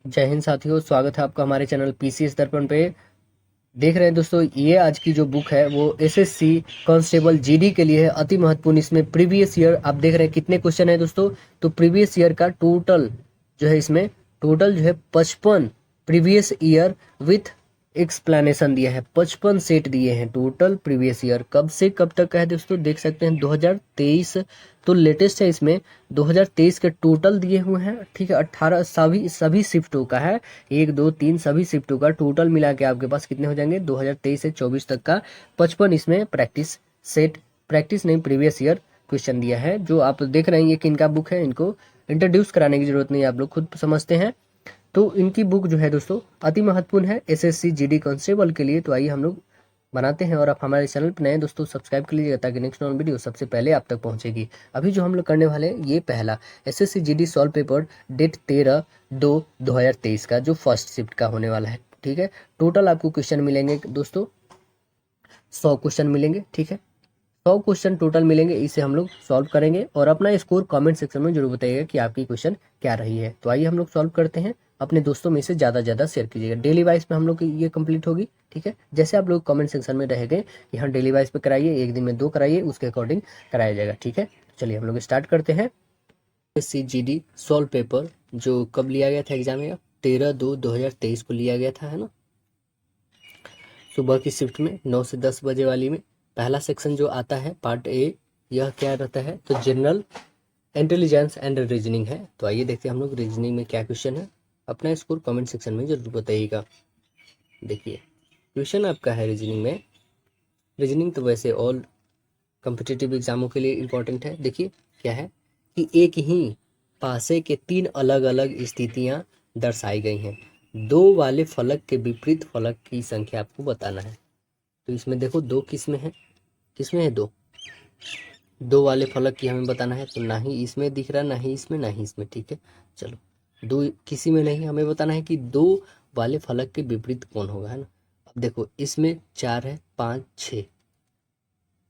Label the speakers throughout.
Speaker 1: जय हिंद साथियों, स्वागत है आपका हमारे चैनल पीसीएस दर्पण पे। देख रहे हैं दोस्तों, ये आज की जो बुक है वो एसएससी कांस्टेबल जीडी के लिए है, अति महत्वपूर्ण। इसमें प्रीवियस ईयर आप देख रहे हैं कितने क्वेश्चन है दोस्तों। तो प्रीवियस ईयर का टोटल जो है, इसमें टोटल जो है 55 प्रीवियस ईयर विथ एक्सप्लेनेशन दिया है। 55 सेट दिए हैं टोटल प्रीवियस ईयर। कब से कब तक का है दोस्तों, देख सकते हैं 2023 तो लेटेस्ट है। इसमें 2023 के टोटल दिए हुए हैं, ठीक है। 18 सभी शिफ्टों का है, 1 2 3 सभी शिफ्टों का टोटल मिला के आपके पास कितने हो जाएंगे 2023 से 24 तक का 55 इसमें प्रैक्टिस सेट, प्रैक्टिस नहीं प्रीवियस ईयर क्वेश्चन दिया है। जो आप देख रहे हैं ये किनका बुक है, इनको इंट्रोड्यूस कराने की जरूरत नहीं है, आप लोग खुद समझते हैं। तो इनकी बुक जो है दोस्तों अति महत्वपूर्ण है एसएससी जीडी कांस्टेबल के लिए। तो आइए हम लोग बनाते हैं, और आप हमारे चैनल पर नए दोस्तों सब्सक्राइब कर लीजिएगा ताकि नेक्स्ट नॉन वीडियो सबसे पहले आप तक पहुंचेगी। अभी जो हम लोग करने वाले हैं ये पहला SSC GD solve paper date 13/2/2023 का जो फर्स्ट शिफ्ट का होने वाला है, ठीक है। टोटल आपको क्वेश्चन मिलेंगे दोस्तों 100 क्वेश्चन मिलेंगे, ठीक है। 100 क्वेश्चन टोटल मिलेंगे, इसे हम लोग सॉल्व करेंगे और अपना स्कोर कमेंट सेक्शन में जरूर बताइएगा कि आपकी क्वेश्चन क्या रही है। तो आइए हम लोग सॉल्व करते हैं। अपने दोस्तों में से ज़्यादा शेयर कीजिएगा। डेली वाइज में हम लोग की ये कंप्लीट होगी, ठीक है। जैसे आप लोग कमेंट सेक्शन में रहेंगे, यहाँ डेली वाइज पे कराइए, एक दिन में 2 कराइए, उसके अकॉर्डिंग कराया जाएगा, ठीक है। चलिए हम लोग स्टार्ट करते हैं। एसएससी जीडी सॉल्व पेपर जो कब लिया गया था एग्जाम में, 13/2/2023 को लिया गया था, है ना। सुबह की शिफ्ट में 9 से 10 बजे वाली में पहला सेक्शन जो आता है पार्ट ए, यह क्या रहता है तो जनरल इंटेलिजेंस एंड रीजनिंग है। तो आइए देखते हैं हम लोग रीजनिंग में क्या क्वेश्चन है। अपना स्कोर कमेंट सेक्शन में जरूर बताइएगा। देखिए क्वेश्चन आपका है रीजनिंग में। रीजनिंग तो वैसे ऑल कॉम्पिटिटिव एग्जामों के लिए इम्पोर्टेंट है। देखिए क्या है कि एक ही पासे के 3 अलग अलग स्थितियां दर्शाई गई हैं। 2 वाले फलक के विपरीत फलक की संख्या आपको बताना है। तो इसमें देखो 2 किसमें है, किसमें है 2, 2 वाले फलक की हमें बताना है। तो ना ही इसमें दिख रहा, ना ही इसमें, ना ही इसमें, ठीक है। चलो 2 किसी में नहीं, हमें बताना है कि 2 वाले फलक के विपरीत कौन होगा, है ना। अब देखो इसमें 4 है, 5 6,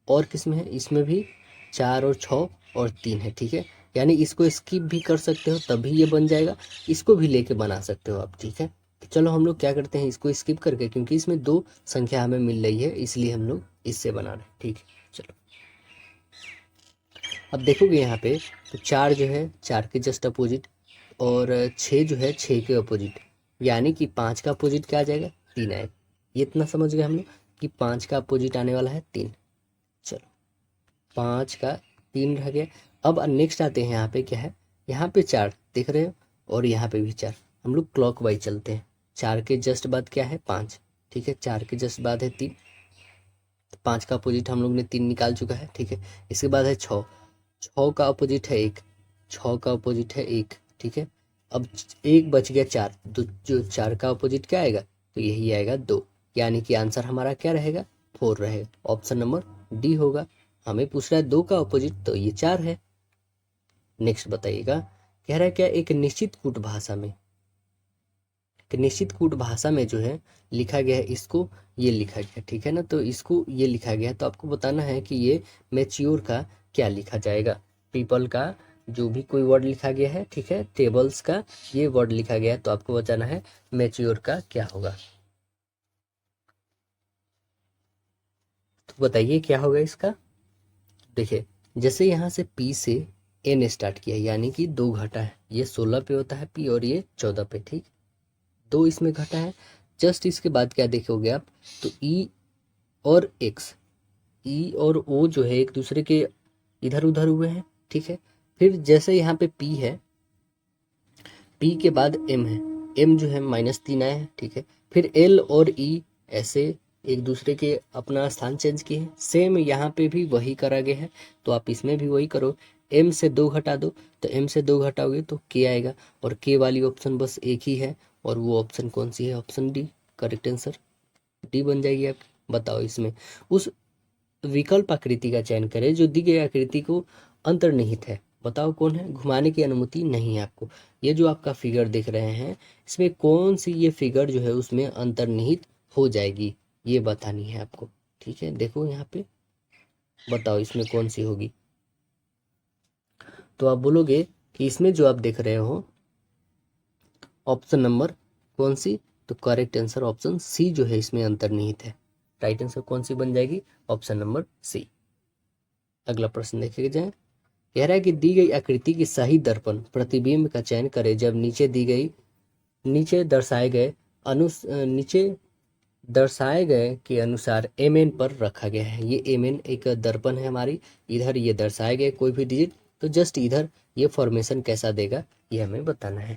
Speaker 1: और किसमें है, इसमें भी 4 और 6 और 3 है, ठीक है। यानी इसको स्किप भी कर सकते हो तभी ये बन जाएगा, इसको भी लेके बना सकते हो आप, ठीक है। तो चलो हम लोग क्या करते हैं, इसको स्किप करके, क्योंकि इसमें 2 संख्या हमें मिल रही है इसलिए हम लोग इससे बना रहे हैं, ठीक है। चलो अब देखोगे यहाँ पे तो 4 जो है 4 के जस्ट अपोजिट, और 6 जो है 6 के अपोजिट, यानी कि 5 का अपोजिट क्या आ जाएगा 3 आएगा। ये इतना समझ गए हम लोग कि 5 का अपोजिट आने वाला है 3। चलो 5 का 3 रह गया। अब नेक्स्ट आते हैं, यहाँ पे क्या है, यहाँ पे 4 देख रहे हो और यहाँ पे भी 4। हम लोग क्लॉक वाइज चलते हैं। 4 के जस्ट बाद क्या है 5, ठीक है। 4 के जस्ट बाद है 3, तो 5 का अपोजिट हम लोग ने 3 निकाल चुका है, ठीक है। इसके बाद है 6, 6 का अपोजिट है 1, 6 का अपोजिट है 1, ठीक है। अब 1 बच गया 4, तो जो 4 का अपोजिट क्या आएगा तो यही आएगा 2, यानी कि आंसर हमारा क्या रहेगा 4 रहेगा। ऑप्शन नंबर डी होगा। हमें पूछ रहा है 2 का अपोजिट, तो ये 4 है। नेक्स्ट बताइएगा, कह रहा है क्या, एक निश्चित कूट भाषा में, कि निश्चित कूट भाषा में जो है लिखा गया है, इसको ये लिखा गया, ठीक है ना। तो इसको ये लिखा गया, तो आपको बताना है कि ये मैच्योर का क्या लिखा जाएगा। पीपल का जो भी कोई वर्ड लिखा गया है, ठीक है, टेबल्स का ये वर्ड लिखा गया है, तो आपको बताना है मैच्योर का क्या होगा। तो बताइए क्या होगा इसका। देखिए जैसे यहाँ से पी से एन स्टार्ट किया, यानी कि 2 घटा है, ये 16 पे होता है पी और ये 14 पे, ठीक। 2 इसमें घटा है। जस्ट इसके बाद क्या देखोगे आप, तो ई और एक्स, ई और ओ जो है एक दूसरे के इधर उधर हुए हैं, ठीक है। फिर जैसे यहाँ पे पी है, पी के बाद एम है, एम जो है -3 आए हैं, ठीक है। फिर एल और ई ऐसे एक दूसरे के अपना स्थान चेंज किए हैं। सेम यहाँ पे भी वही करा गया है, तो आप इसमें भी वही करो। एम से 2 घटा दो, तो एम से 2 घटाओगे तो के आएगा, और के वाली ऑप्शन बस एक ही है, और वो ऑप्शन कौन सी है, option D. Correct answer D बन जाएगी आपकी। बताओ इसमें उस विकल्प आकृति का चयन करें जो दी गई आकृति को अंतर्निहित है। बताओ कौन है, घुमाने की अनुमति नहीं है आपको। ये जो आपका फिगर देख रहे हैं, इसमें कौन सी ये फिगर जो है उसमें अंतर्निहित हो जाएगी, ये बतानी है आपको, ठीक है। देखो यहाँ पे बताओ इसमें कौन सी होगी। तो आप बोलोगे कि इसमें जो आप देख रहे हो ऑप्शन नंबर कौन सी, तो करेक्ट आंसर ऑप्शन सी जो है इसमें अंतर्निहित है। राइट आंसर कौन सी बन जाएगी, ऑप्शन नंबर सी। अगला प्रश्न देखे जाए, कह रहा है कि दी गई आकृति की सही दर्पण प्रतिबिंब का चयन करें जब नीचे दर्शाए गए के अनुसार एम पर रखा गया है। ये एम एक दर्पण है हमारी, इधर ये दर्शाए गए कोई भी डिजिट, तो जस्ट इधर ये फॉर्मेशन कैसा देगा ये हमें बताना है।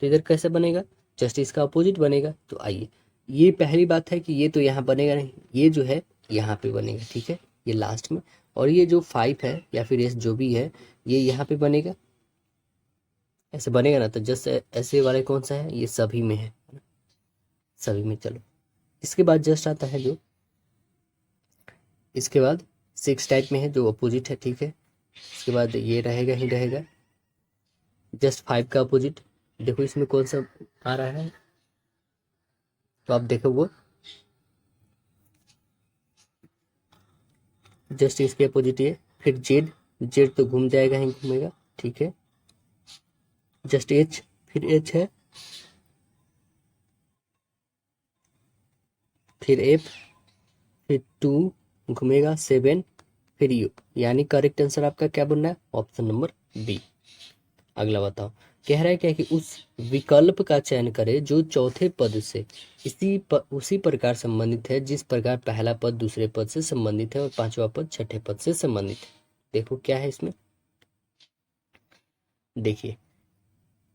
Speaker 1: तो इधर कैसे बनेगा, जस्ट इसका अपोजिट बनेगा। तो आइए, ये पहली बात है कि ये तो यहाँ बनेगा नहीं, ये जो है यहाँ पे बनेगा, ठीक है, ये लास्ट में। और ये जो 5 है या फिर एस जो भी है ये यहाँ पे बनेगा, ऐसे बनेगा ना। तो जस्ट ऐसे वाले कौन सा है, ये सभी में है ना, सभी में। चलो इसके बाद जस्ट आता है जो, इसके बाद 6 टाइप में है जो अपोजिट है, ठीक है। इसके बाद ये रहेगा ही रहेगा, जस्ट 5 का अपोजिट। देखो इसमें कौन सा आ रहा है, तो आप देखो वो जस्ट इसके अपोजिट ये। फिर जेड तो घूम जाएगा ही घूमेगा, ठीक है। जस्ट एच, फिर एच है, फिर एफ, फिर 2 घूमेगा, 7, फिर यू। यानी करेक्ट आंसर आपका क्या बन रहा है, ऑप्शन नंबर बी। अगला बताओ, कह रहा है क्या कि उस विकल्प का चयन करें जो चौथे पद से उसी प्रकार संबंधित है जिस प्रकार पहला पद दूसरे पद से संबंधित है और पांचवा पद छठे पद से संबंधित है। देखो क्या है इसमें, देखिए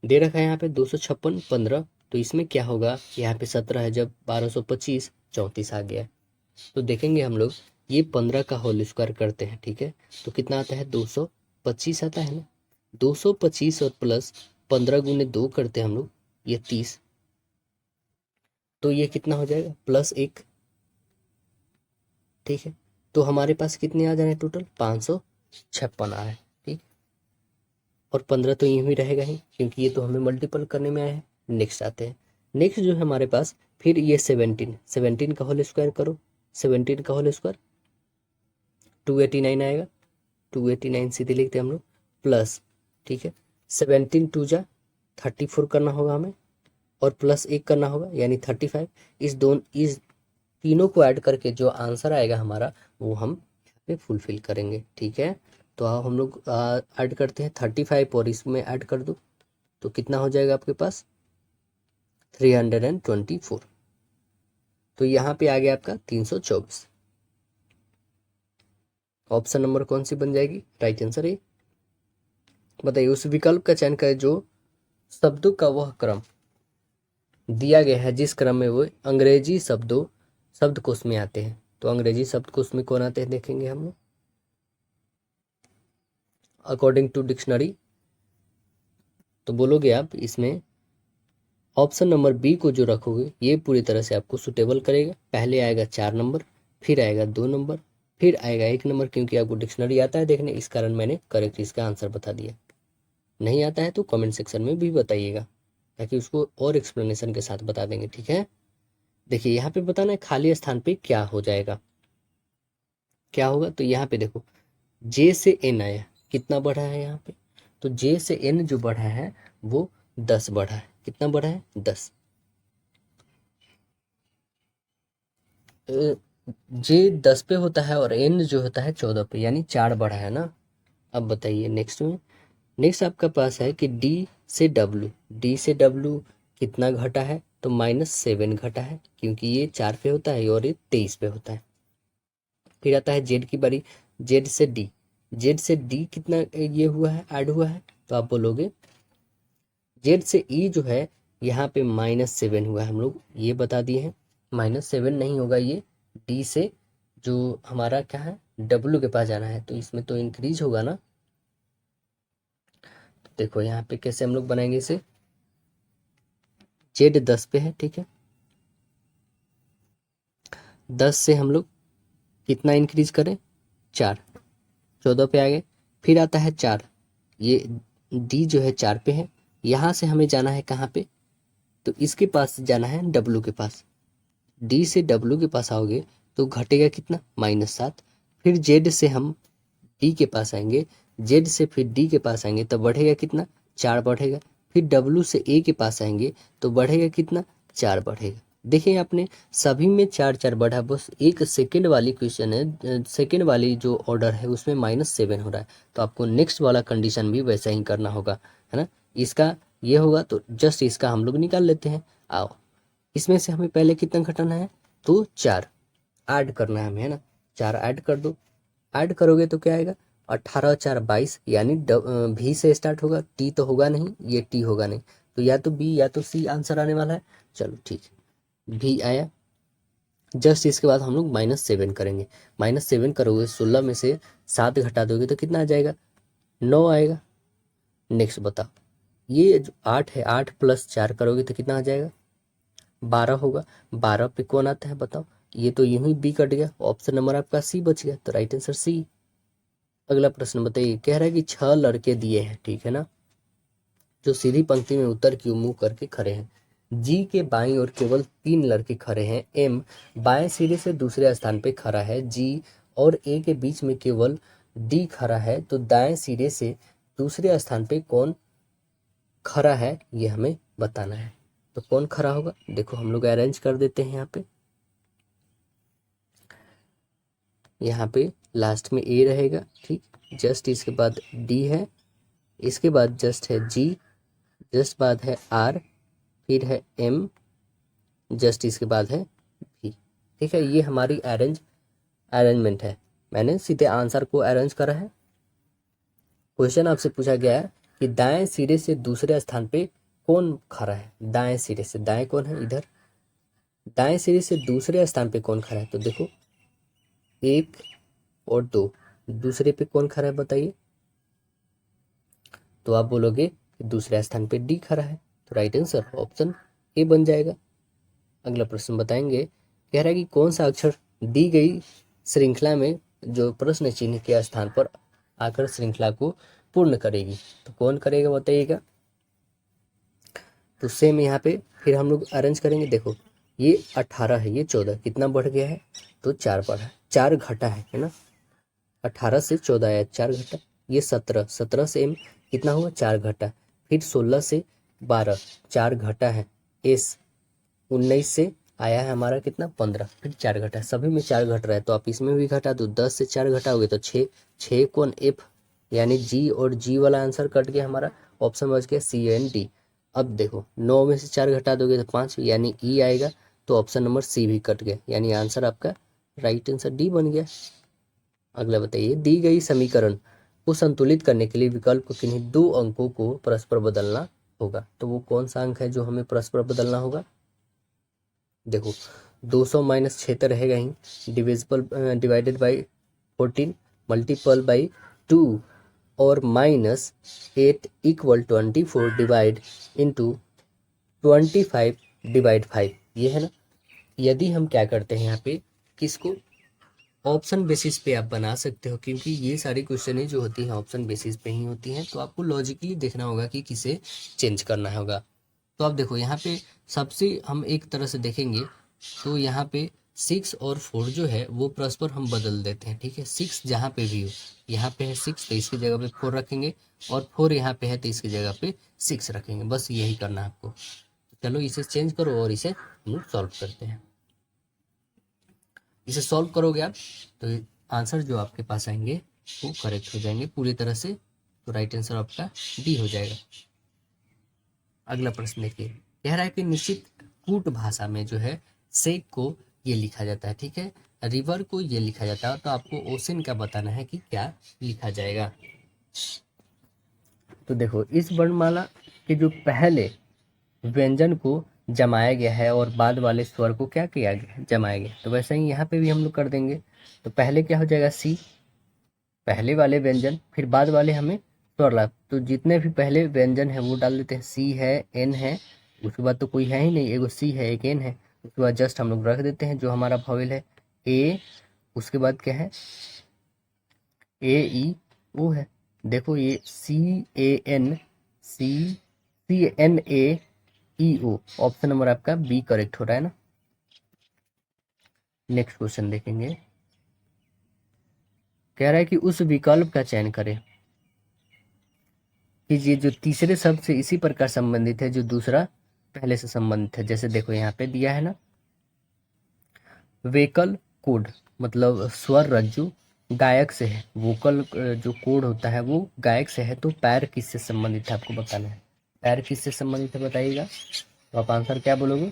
Speaker 1: दे रखा है यहाँ पे 256 15, तो इसमें क्या होगा, यहाँ पे 17 है, जब 1225 34 आ गया। तो देखेंगे हम लोग ये 15 का होल स्क्वायर करते हैं, ठीक है, तो कितना आता है 225 आता है ना। 225 और प्लस 15 गुने 2 करते हैं हम लोग, ये 30, तो ये कितना हो जाएगा +1, ठीक है। तो हमारे पास कितने आ जा रहे हैं टोटल, 556 आ रहा है, ठीक। और 15 तो यूं ही रहेगा ही क्योंकि ये तो हमें मल्टीपल करने में आया है। नेक्स्ट आते हैं, नेक्स्ट जो है हमारे पास फिर ये 17 का होल स्क्वायर करो, 17 का होल स्क्वायर 289 आएगा, 289 सीधे लिखते हैं हम लोग, प्लस, ठीक है, 17 2 जा 34 करना होगा हमें, और +1 करना होगा यानी 35। इस तीनों को ऐड करके जो आंसर आएगा हमारा वो हम यहाँ पे फुलफिल करेंगे, ठीक है। तो हम लोग ऐड करते हैं 35 और इसमें ऐड कर दो, तो कितना हो जाएगा आपके पास 324। तो यहाँ पे आ गया आपका 324। ऑप्शन नंबर कौन सी बन जाएगी, राइट आंसर है। बताइए उस विकल्प का चयन करें जो शब्दों का वह क्रम दिया गया है जिस क्रम में वो अंग्रेजी शब्दकोश में आते हैं। तो अंग्रेजी शब्दकोश में कौन आते हैं देखेंगे हम लोग, अकॉर्डिंग टू डिक्शनरी। तो बोलोगे आप इसमें ऑप्शन नंबर बी को जो रखोगे ये पूरी तरह से आपको सुटेबल करेगा। पहले आएगा 4 नंबर, फिर आएगा 2 नंबर, फिर आएगा 1 नंबर, क्योंकि आपको डिक्शनरी आता है देखने, इस कारण मैंने करेक्ट इसका आंसर बता दिया। नहीं आता है तो कमेंट सेक्शन में भी बताइएगा ताकि उसको और एक्सप्लेनेशन के साथ बता देंगे, ठीक है। देखिए यहाँ पे बताना है खाली स्थान पे क्या हो जाएगा, क्या होगा। तो यहाँ पे देखो जे से एन आया, कितना बढ़ा है यहाँ पे, तो जे से एन जो बढ़ा है वो 10 बढ़ा है। कितना बढ़ा है 10। जे 10 पे होता है और एन जो होता है 14 पे, यानी 4 बढ़ा है ना। अब बताइए नेक्स्ट में, नेक्स्ट आपका पास है कि डी से डब्ल्यू कितना घटा है, तो -7 घटा है क्योंकि ये 4 पे होता है और ये 23 पे होता है। फिर आता है जेड की बारी, जेड से डी कितना ये हुआ है, ऐड हुआ है, तो आप बोलोगे जेड से ई जो है यहाँ पे -7 हुआ है, हम लोग ये बता दिए हैं। -7 नहीं होगा ये, डी से जो हमारा क्या है डब्ल्यू के पास जाना है, तो इसमें तो इंक्रीज होगा ना। तो देखो यहाँ पे कैसे हम लोग बनाएंगे इसे, जेड 10 पे है, ठीक है, 10 से हम लोग कितना इंक्रीज करें 4, 14 पे आ गए। फिर आता है 4, ये डी जो है 4 पे है, यहाँ से हमें जाना है कहाँ पे, तो इसके पास जाना है डब्ल्यू के पास। डी से डब्ल्यू के पास आओगे तो घटेगा कितना -7। फिर जेड से हम डी के पास आएंगे, जेड से फिर डी के पास आएंगे तब बढ़ेगा कितना 4 बढ़ेगा। फिर डब्लू से ए के पास आएंगे तो बढ़ेगा कितना, 4 बढ़ेगा। देखिए आपने सभी में 4 4 बढ़ा, बस एक सेकंड वाली क्वेश्चन है, सेकंड वाली जो ऑर्डर है उसमें -7 हो रहा है, तो आपको नेक्स्ट वाला कंडीशन भी वैसा ही करना होगा, है ना। इसका ये होगा तो जस्ट इसका हम लोग निकाल लेते हैं। आओ, इसमें से हमें पहले कितना घटाना है, तो 4 ऐड करना है हमें, है ना। 4 ऐड कर दो, ऐड करोगे तो क्या आएगा, 18 4 22, यानी भी से स्टार्ट होगा, टी तो होगा नहीं, ये टी होगा नहीं, तो या तो बी या तो सी आंसर आने वाला है। चलो ठीक है, भी आया। जस्ट इसके बाद हम लोग -7 करेंगे। -7 करोगे, 16 में से 7 घटा दोगे तो कितना आ जाएगा, 9 आएगा। नेक्स्ट बताओ, ये जो 8 है, 8 + 4 करोगे तो कितना आ जाएगा, 12 होगा। 12 पे कौन आता है बताओ, ये तो यूं ही बी कट गया, ऑप्शन नंबर आपका सी बच गया, तो राइट आंसर सी। अगला प्रश्न बताइए, कह रहा है कि 6 लड़के दिए हैं, ठीक है ना, जो सीधी पंक्ति में उत्तर की ओर मुंह करके खड़े हैं। जी के बाईं ओर केवल 3 लड़के खड़े हैं। एम बाएं सिरे से दूसरे स्थान पे खड़ा है। जी और ए के बीच में केवल डी खड़ा है, तो दाएं सिरे से दूसरे स्थान पे कौन खड़ा है ये हमें बताना है। तो कौन खड़ा होगा, देखो हम लोग अरेंज कर देते हैं यहाँ पे। यहाँ पे लास्ट में ए रहेगा, ठीक, जस्ट इसके बाद डी है, इसके बाद जस्ट है जी, जस्ट बाद है आर, फिर है एम, जस्ट इसके बाद है भी। ठीक है, ये हमारी अरेंजमेंट है। मैंने सीधे आंसर को अरेंज करा है। क्वेश्चन आपसे पूछा गया है कि दाएं सिरे से दूसरे स्थान पे कौन खड़ा है। दाएं सिरे से, दाएं कौन है इधर, दाएं सिरे से दूसरे स्थान पे कौन खड़ा है, तो देखो 1 और 2, दूसरे पे कौन खड़ा है बताइए, तो आप बोलोगे कि दूसरे स्थान पे डी खड़ा है, तो राइट आंसर ऑप्शन ए बन जाएगा। अगला प्रश्न बताएंगे, कह रहा है कि कौन सा अक्षर दी गई श्रृंखला में जो प्रश्न चिन्ह के स्थान पर आकर श्रृंखला को पूर्ण करेगी, तो कौन करेगा बताइएगा। तो सेम यहाँ पे फिर हम लोग अरेंज करेंगे। देखो ये 18 है, ये 14, कितना बढ़ गया है, तो 4 बढ़ा, 4 घटा है ना। 18 से 14 आया, 4 घटा। ये 17, 17 से एम कितना हुआ, 4 घटा। फिर 16 से 12, 4 घटा है। एस 19 से आया है हमारा कितना, 15, फिर 4 घटा है। सभी में 4 घट रहा है, तो आप इसमें भी घटा दो, 10 से 4 घटाओगे तो 6, 6 कौन, एफ, यानी जी, और जी वाला आंसर कट गया हमारा, ऑप्शन बच गया सी एन डी। अब देखो 9 में से 4 घटा दोगे तो 5, यानी ई आएगा, तो ऑप्शन नंबर सी भी कट गया, यानी आंसर आपका राइट आंसर डी बन गया। अगला बताइए, दी गई समीकरण को संतुलित करने के लिए विकल्प को किन्हीं 2 अंकों को परस्पर बदलना होगा, तो वो कौन सा अंक है जो हमें परस्पर बदलना होगा। देखो 200 - 6 तो रहेगा ही, डिवाइडेड बाई 14 मल्टीपल बाई 2, और -8 = 24 डिवाइड इंटू 25 डिवाइड 5, ये है ना। यदि हम क्या करते हैं यहाँ पे, किसको ऑप्शन बेसिस पे आप बना सकते हो, क्योंकि ये सारी क्वेश्चन जो होती हैं ऑप्शन बेसिस पे ही होती हैं, तो आपको लॉजिकली देखना होगा कि किसे चेंज करना होगा। तो आप देखो यहाँ पे सबसे हम एक तरह से देखेंगे, तो यहाँ पे 6 और 4 जो है वो परस्पर हम बदल देते हैं, ठीक है। 6 जहाँ पे भी हो, यहाँ पे है 6 तो इसकी जगह पे 4 रखेंगे, और 4 यहाँ पे है तो इसकी जगह पे 6 रखेंगे, बस यही करना है आपको। चलो इसे चेंज करो और इसे हम लोग सॉल्व करते हैं। इसे सॉल्व करोगे आप तो आंसर जो आपके पास आएंगे वो करेक्ट हो जाएंगे पूरी तरह से, तो राइट आंसर आपका डी हो जाएगा। अगला प्रश्न देखिए, कह रहा है कि निश्चित कूट भाषा में जो है सेक को ये लिखा जाता है, ठीक है, रिवर को ये लिखा जाता है, तो आपको ओशन का बताना है कि क्या लिखा जाएगा। तो देखो इस वर्णमाला के जो पहले व्यंजन को जमाया गया है और बाद वाले स्वर को क्या किया गया, जमाया गया, तो वैसे ही यहाँ पे भी हम लोग कर देंगे। तो पहले क्या हो जाएगा, सी, पहले वाले व्यंजन, फिर बाद वाले हमें स्वर लाभ, तो जितने भी पहले व्यंजन है वो डाल देते हैं। सी है, एन है, उसके बाद तो कोई है ही नहीं, एगो सी है एक एन है, उसके बाद जस्ट हम लोग रख देते हैं जो हमारा वॉवेल है ए, उसके बाद क्या है ए ई ओ है। देखो ये C A N, C C N A E O, option number आपका बी करेक्ट हो रहा है ना। नेक्स्ट क्वेश्चन देखेंगे, कह रहा है कि उस विकल्प का चयन करें कि ये जो तीसरे शब्द से इसी प्रकार संबंधित है जो दूसरा पहले से संबंधित है। जैसे देखो यहाँ पे दिया है ना, वेकल कोड मतलब स्वर रज्जु गायक से है, वोकल जो कोड होता है वो गायक से है, तो पैर किससे संबंधित है आपको बताना है। पैर किससे संबंधित है बताइएगा, तो आप आंसर क्या बोलोगे,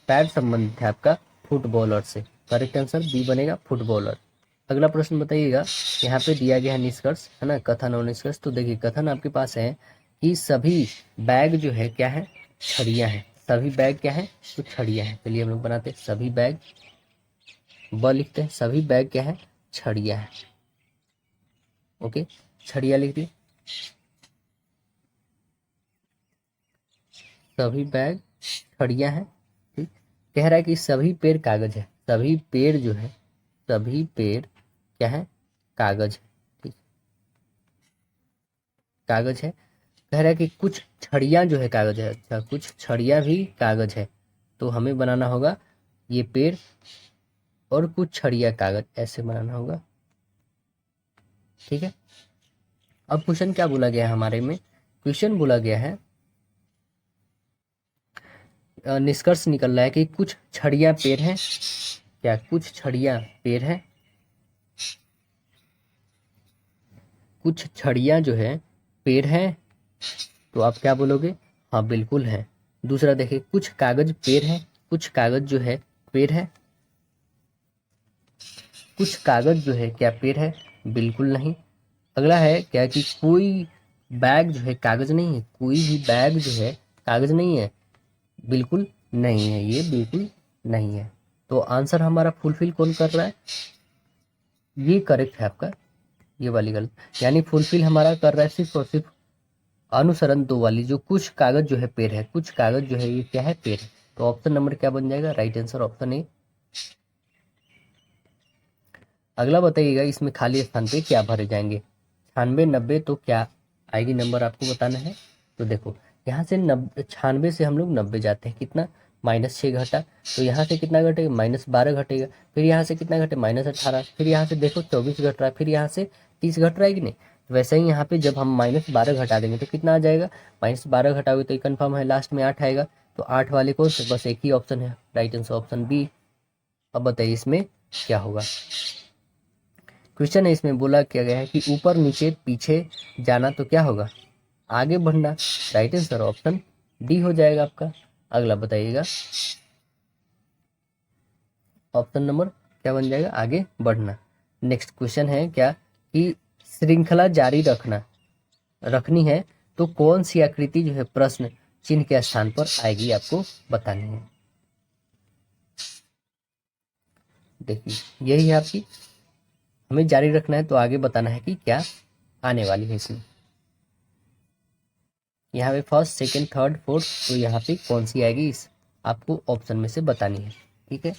Speaker 1: पैर संबंधित है आपका फुटबॉलर से। करेक्ट आंसर बी बनेगा, फुटबॉलर। अगला प्रश्न बताइएगा, यहाँ पे दिया गया है निष्कर्ष है ना, कथन और निष्कर्ष। तो देखिए कथन आपके पास है कि सभी बैग जो है क्या है, छड़ियाँ हैं। सभी बैग क्या है, तो छड़ियाँ हैं। चलिए हम लोग बनाते हैं, सभी बैग ब लिखते हैं, सभी बैग क्या है, छड़ियाँ है। ओके, छड़ियाँ लिख दी, सभी बैग छड़ियाँ हैं। ठीक, कह रहा है कि सभी पेड़ कागज है, सभी पेड़ जो है, सभी पेड़ क्या है, कागज है। ठीक, कागज है। कह रहा है कि कुछ छड़ियाँ जो है कागज है, अच्छा कुछ छड़ियाँ भी कागज है, तो हमें बनाना होगा ये पेड़ और कुछ छड़ियाँ कागज, ऐसे बनाना होगा। ठीक है, अब क्वेश्चन क्या बोला गया है हमारे में, क्वेश्चन बोला गया है निष्कर्ष निकल रहा है कि कुछ छड़ियाँ पेड़ हैं, क्या कुछ छड़ियाँ पेड़ हैं, कुछ छड़ियाँ जो है पेड़ हैं, तो आप क्या बोलोगे, हाँ बिल्कुल है। दूसरा देखिए, कुछ कागज पेड़ है, कुछ कागज जो है पेड़ है, कुछ कागज जो है क्या पेड़ है, बिल्कुल नहीं। अगला है क्या कि कोई बैग जो है कागज नहीं है, कोई भी बैग जो है कागज नहीं है, बिल्कुल नहीं है, ये बिल्कुल नहीं है। तो आंसर हमारा फुलफिल कौन कर रहा है, ये करेक्ट है आपका, ये वाली गलत। यानी फुलफिल हमारा कर रहा है सिर्फ और सिर्फ अनुसरण दो वाली, जो कुछ कागज जो है पेड़ है, कुछ कागज जो है ये क्या है, पेड़ है। तो ऑप्शन नंबर क्या बन जाएगा, राइट आंसर ऑप्शन ए। अगला बताइएगा, इसमें खाली स्थान पे क्या भरे जाएंगे, 96 90, तो क्या आएगी नंबर आपको बताना है। तो देखो यहाँ से 96 से हम लोग 90 जाते हैं, कितना, -6 घटा, तो यहाँ से कितना घटेगा, -12 घटेगा, फिर यहाँ से कितना घटे, -18, फिर यहाँ से देखो 24 घट रहा है, फिर यहाँ से 30 घट रहा है कि नहीं। तो वैसे ही यहाँ पे जब हम -12 घटा देंगे तो कितना आ जाएगा, -12 घटाओगे तो ये कन्फर्म है, लास्ट में 8 आएगा। तो 8 वाले को तो बस एक ही ऑप्शन है, राइट आंसर ऑप्शन बी। अब बताइए इसमें क्या होगा। क्वेश्चन है इसमें बोला क्या गया है कि ऊपर नीचे पीछे जाना, तो क्या होगा, आगे बढ़ना, राइट आंसर ऑप्शन डी हो जाएगा आपका। अगला बताइएगा, ऑप्शन नंबर क्या बन जाएगा, आगे बढ़ना। नेक्स्ट क्वेश्चन है क्या कि श्रृंखला जारी रखना रखनी है, तो कौन सी आकृति जो है प्रश्न चिन्ह के स्थान पर आएगी, आपको बतानी है। देखिए यही है आपकी, हमें जारी रखना है तो आगे बताना है कि क्या आने वाली है इसमें। यहाँ पे फर्स्ट सेकंड थर्ड फोर्थ, तो यहाँ पे कौन सी आएगी, इस आपको ऑप्शन में से बतानी है। ठीक है,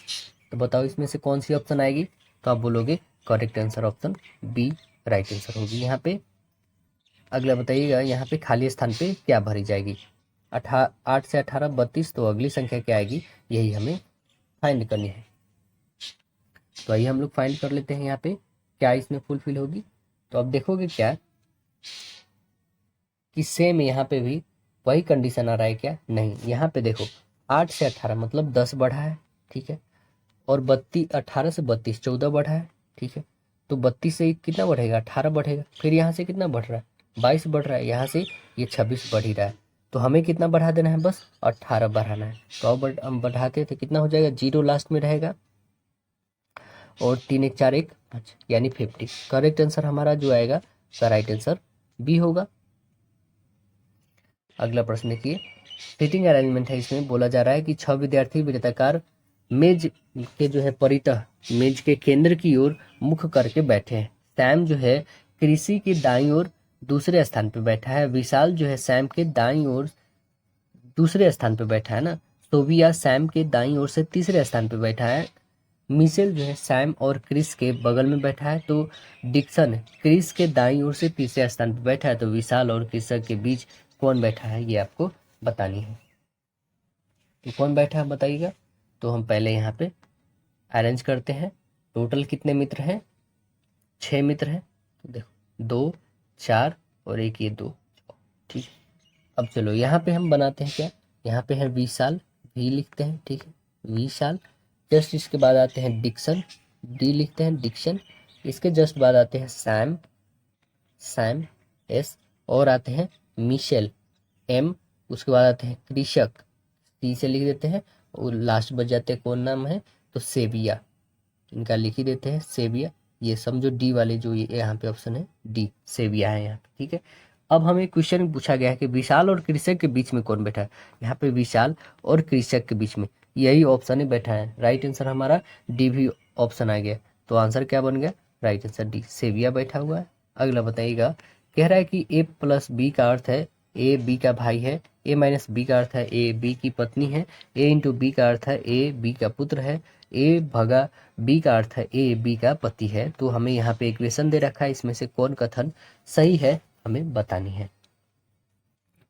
Speaker 1: तो बताओ इसमें से कौन सी ऑप्शन आएगी, तो आप बोलोगे correct answer option B right answer होगी यहाँ पे। अगला बताइएगा, यहाँ पे खाली स्थान पे क्या भरी जाएगी, 8 से 18 32, तो अगली संख्या क्या आएगी, यही हमें फाइंड करनी है। तो आइए हम लोग फाइंड कर लेते हैं यहाँ पे क्या इसमें फुलफिल होगी। तो अब देखोगे क्या कि सेम यहाँ पे भी वही कंडीशन आ रहा है क्या, नहीं। यहाँ पे देखो 8 से 18 मतलब 10 बढ़ा है, ठीक है, और 18 से 32 14 बढ़ा है, ठीक है। तो 32 से कितना बढ़ेगा, 18 बढ़ेगा, फिर यहाँ से कितना बढ़ रहा है, 22 बढ़ रहा है, यहाँ से ये 26 बढ़ ही रहा है। तो हमें कितना बढ़ा देना है, बस 18 बढ़ाना है। तो अब हम बढ़ाते तो कितना हो जाएगा, 0 लास्ट में रहेगा, और 3 1 4 1 5 यानी 50। करेक्ट आंसर हमारा जो आएगा उसका राइट आंसर बी होगा। अगला प्रश्न देखिए, सीटिंग अरेंजमेंट है, इसमें बोला जा रहा है कि 6 विद्यार्थी वृत्ताकार मेज के जो है परितः मेज के केंद्र की ओर मुख करके बैठे हैं। सैम जो है कृषि के दाईं ओर दूसरे स्थान पे बैठा है, विशाल जो है सैम के दाईं ओर दूसरे स्थान पे बैठा है ना, सोबिया सैम के दाईं ओर से तीसरे स्थान पे बैठा है, मिशेल जो है सैम और क्रिस के बगल में बैठा है, तो डिक्सन क्रिस के दाईं ओर से तीसरे स्थान पर बैठा है, तो विशाल और कृषक के बीच कौन बैठा है ये आपको बतानी है। तो कौन बैठा है बताइएगा। तो हम पहले यहाँ पे अरेंज करते हैं, टोटल कितने मित्र हैं, 6 मित्र हैं। तो देखो 2 4 और एक ये 2, ठीक। अब चलो यहाँ पे हम बनाते हैं क्या, यहाँ पे है विशाल, वी लिखते हैं, ठीक है, विशाल। जस्ट इसके बाद आते हैं डिक्शन, डी लिखते हैं, डिक्शन। इसके जस्ट बाद आते हैं सैम, सैम, एस। और आते हैं मिशेल, एम। उसके बाद आते हैं कृषक, सी से लिख देते हैं। और लास्ट बच जाते हैं कौन नाम है, तो सेविया, इनका लिख ही देते हैं सेविया। ये समझो डी वाले जो ये यहाँ पे ऑप्शन है डी, सेविया है यहाँ पे, ठीक है। अब हमें क्वेश्चन पूछा गया है कि विशाल और कृषक के बीच में कौन बैठा है, यहाँ पे विशाल और कृषक के बीच में यही ऑप्शन ही बैठा है। राइट आंसर हमारा डी भी ऑप्शन आ गया। तो आंसर क्या बन गया, राइट आंसर डी, सेविया बैठा हुआ है। अगला बताइएगा, कह रहा है कि ए प्लस बी का अर्थ है ए बी का भाई है, ए माइनस बी का अर्थ है ए बी की पत्नी है, ए इंटू बी का अर्थ है ए बी का पुत्र है, ए भगा बी का अर्थ है ए बी का पति है। तो हमें यहाँ पे इक्वेशन दे रखा है, इसमें से कौन कथन सही है हमें बतानी है।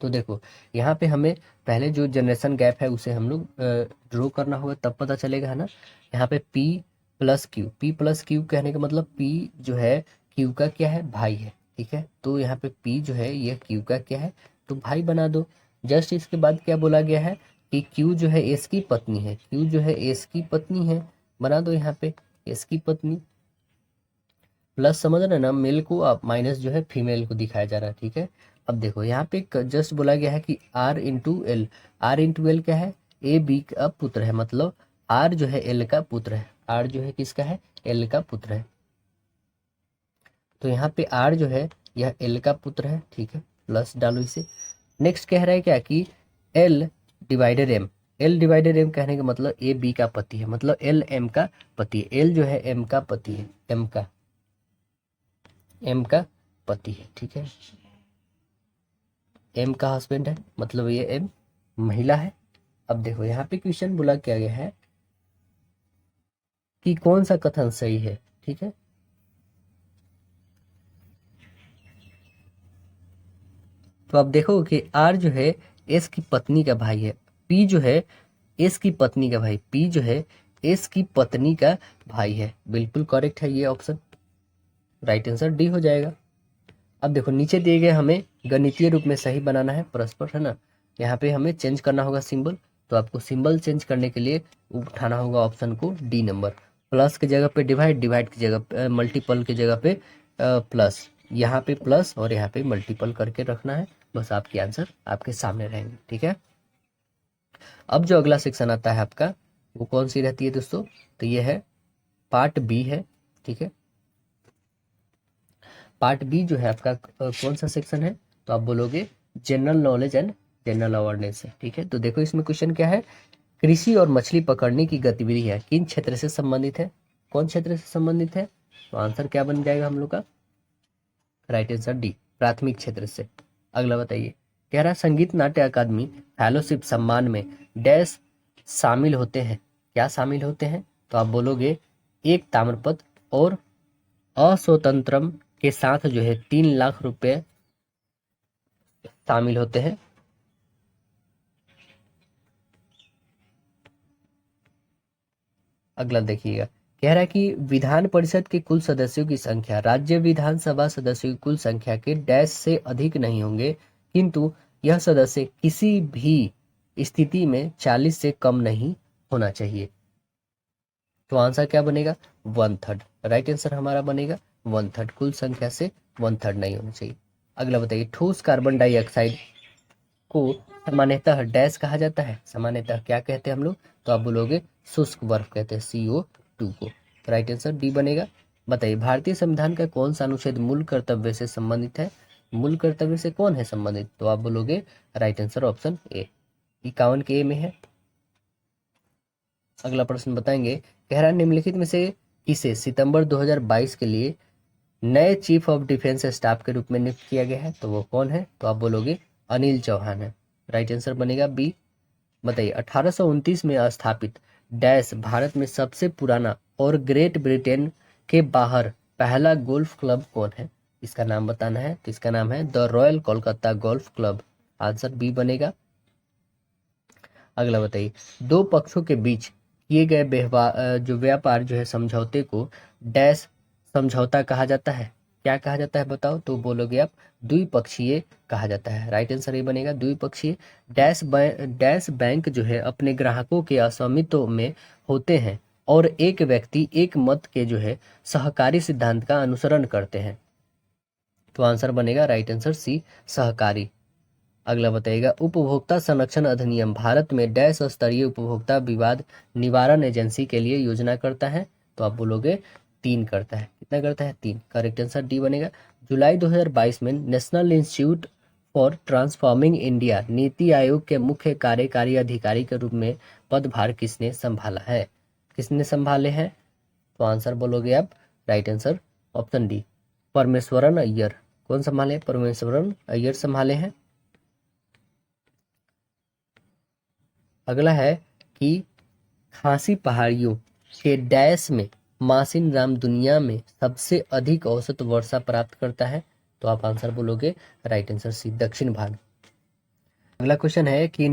Speaker 1: तो देखो यहाँ पे हमें पहले जो जनरेशन गैप है उसे हम लोग ड्रॉ करना होगा, तब पता चलेगा, है ना। यहाँ पे P plus Q, P plus Q कहने का मतलब P जो है क्यू का क्या है, भाई है, ठीक है। तो यहाँ पे P जो है यह क्यू का क्या है, तो भाई बना दो। जस्ट इसके बाद क्या बोला गया है कि क्यू जो है एस की पत्नी है, क्यू जो है एस की पत्नी है, बना दो यहाँ पे एस की पत्नी। प्लस समझ रहे ना, मेल को अब माइनस जो है फीमेल को दिखाया जा रहा है, ठीक है। अब देखो यहाँ पे जस्ट बोला गया है कि R into L, R into L क्या है, ए बी का पुत्र है, मतलब आर जो है एल का पुत्र है, आर जो है किसका है, एल का पुत्र है। तो यहाँ पे आर जो है यह एल का पुत्र है, ठीक है, प्लस डालो इसे। नेक्स्ट कह रहा है क्या कि L divided M, L divided M कहने का मतलब ए बी का पति है, मतलब एल एम का पति है, एल जो है एम का पति है, एम का पति है, ठीक है, एम का हस्बैंड है, मतलब ये एम महिला है। अब देखो यहाँ पे क्वेश्चन बोला क्या गया है कि कौन सा कथन सही है, ठीक है। तो अब देखो कि आर जो है एस की पत्नी का भाई है, पी जो है एस की पत्नी का भाई, पी जो है एस की पत्नी का भाई है, बिल्कुल करेक्ट है ये ऑप्शन, राइट आंसर डी हो जाएगा। अब देखो नीचे दिए गए हमें गणितीय रूप में सही बनाना है परस्पर, है ना। यहाँ पे हमें चेंज करना होगा सिंबल, तो आपको सिंबल चेंज करने के लिए उठाना होगा ऑप्शन को डी नंबर, प्लस की जगह पे डिवाइड, डिवाइड की जगह पे मल्टीपल की जगह पे प्लस, यहाँ पे प्लस और यहाँ पे मल्टीपल करके रखना है, बस आपके आंसर आपके सामने रहेंगे, ठीक है। अब जो अगला सेक्शन आता है आपका वो कौन सी रहती है दोस्तों, तो ये है पार्ट बी है, ठीक है। पार्ट बी जो है आपका कौन सा सेक्शन है, तो आप बोलोगे general knowledge and general awareness है, ठीक है। तो देखो इसमें क्वेश्चन क्या है, कृषि और मछली पकड़ने की गतिविधि है किन क्षेत्र से संबंधित है, कौन क्षेत्र से संबंधित है, तो आंसर क्या बन जाएगा हम लोग का, राइट आंसर डी, प्राथमिक क्षेत्र से। अगला बताइए, कह रहा संगीत नाट्य अकादमी फेलोशिप सम्मान में डैश शामिल होते हैं, क्या शामिल होते हैं, तो आप बोलोगे एक ताम्रपत्र और अस्वतंत्रम के साथ जो है 3 लाख रुपए शामिल होते हैं। अगला देखिएगा, कह रहा है कि विधान परिषद के कुल सदस्यों की संख्या राज्य विधानसभा सदस्यों की कुल संख्या के डैश से अधिक नहीं होंगे, किंतु यह सदस्य किसी भी स्थिति में 40 से कम नहीं होना चाहिए। तो आंसर क्या बनेगा, 1/3, राइट आंसर हमारा बनेगा 1/3, कुल संख्या से 1/3 नहीं होना चाहिए। अगला बताइए, ठोस कार्बन डाइऑक्साइड को सामान्यतः डैश कहा जाता है, सामान्यतः क्या कहते हैं हम लोग, तो आप बोलोगे शुष्क बर्फ कहते हैं, CO2 को, राइट आंसर डी बनेगा। बताइए, भारतीय संविधान का कौन सा अनुच्छेद मूल कर्तव्य से संबंधित है, मूल कर्तव्य से कौन है संबंधित, तो आप बोलोगे राइट आंसर ऑप्शन ए, 51 के ए में है। अगला प्रश्न बताएंगे, कह रहा है निम्नलिखित में से किसे सितंबर 2022 के लिए नए चीफ ऑफ डिफेंस स्टाफ के रूप में नियुक्त किया गया है, तो वो कौन है, तो आप बोलोगे अनिल चौहान है, राइट आंसर बनेगा बी। बताइए, 1829 में स्थापित डैश भारत में सबसे पुराना और ग्रेट ब्रिटेन के बाहर पहला गोल्फ क्लब कौन है, इसका नाम बताना है, तो इसका नाम है the royal Kolkata golf club, answer B बनेगा। अगला बताइए, दो पक्षों के बीच किए गए जो व्यापार जो है समझौते को डैश समझौता कहा जाता है, क्या कहा जाता है बताओ, तो बोलोगे आप द्विपक्षीय कहा जाता है। राइट आंसर ये बनेगा द्विपक्षीय। डैश बैंक जो है अपने ग्राहकों के अस्वामित्व में होते हैं और एक व्यक्ति एक मत के जो है सहकारी सिद्धांत का अनुसरण करते हैं। तो आंसर बनेगा राइट आंसर सी, सहकारी। अगला बताइएगा, उपभोक्ता संरक्षण अधिनियम भारत में डैश स्तरीय उपभोक्ता विवाद निवारण एजेंसी के लिए योजना करता है। तो आप बोलोगे 3 करता है। कितना करता है? 3। करेक्ट आंसर डी बनेगा। जुलाई 2022 में national institute for transforming India NITI Aayog के मुख्य कार्यकारी अधिकारी के रूप में पदभार किसने संभाला है? किसने संभाले हैं? तो आंसर बोलोगे आप right answer option D, Parameswaran Iyer. कौन संभाले? परमेश्वरन अय्यर संभाले हैं। अगला है कि खासी पहाड़ियों के डैश में मासिन राम दुनिया में सबसे अधिक औसत वर्षा प्राप्त करता है। तो आप आंसर बोलोगे राइट आंसर सी, दक्षिण भाग। अगला क्वेश्चन है कि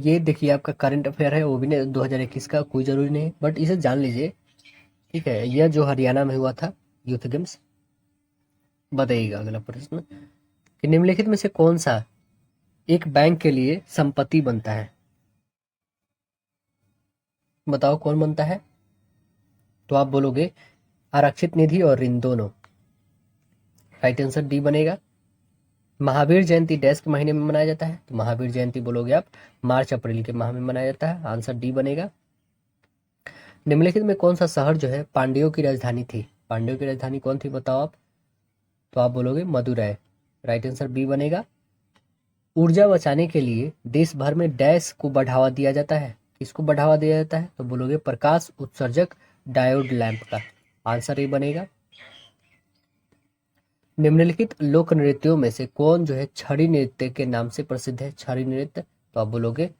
Speaker 1: ये देखिए आपका करंट अफेयर है, वो भी 2021 का, कोई जरूरी नहीं, बट इसे जान लीजिए। ठीक है, यह जो हरियाणा में हुआ था यूथ गेम्स। बताइएगा अगला प्रश्न कि निम्नलिखित में से कौन सा एक बैंक के लिए संपत्ति बनता है? बताओ कौन बनता है? तो आप बोलोगे आरक्षित निधि और ऋण दोनों। राइट आंसर डी बनेगा। महावीर जयंती डैश के महीने में मनाया जाता है? तो महावीर जयंती बोलोगे आप मार्च अप्रैल के माह में मनाया जाता है। आंसर डी बनेगा। निम्नलिखित में कौन सा शहर जो है पांड्यों की राजधानी थी? पांड्यों की राजधानी कौन थी बताओ आप? तो आप बोलोगे मदुरै। राइट आंसर बी बनेगा। ऊर्जा बचाने के लिए देश भर में डैश को बढ़ावा दिया जाता है? किसको बढ़ावा दिया जाता है? तो बोलोगे प्रकाश उत्सर्जक डायोड लैंप का। आंसर ए बनेगा। निम्नलिखित लोक नृत्यों में से कौन जो है छड़ी नृत्य के नाम से प्रसिद्ध है? छड़ी नृत्य, तो आप बोलोगे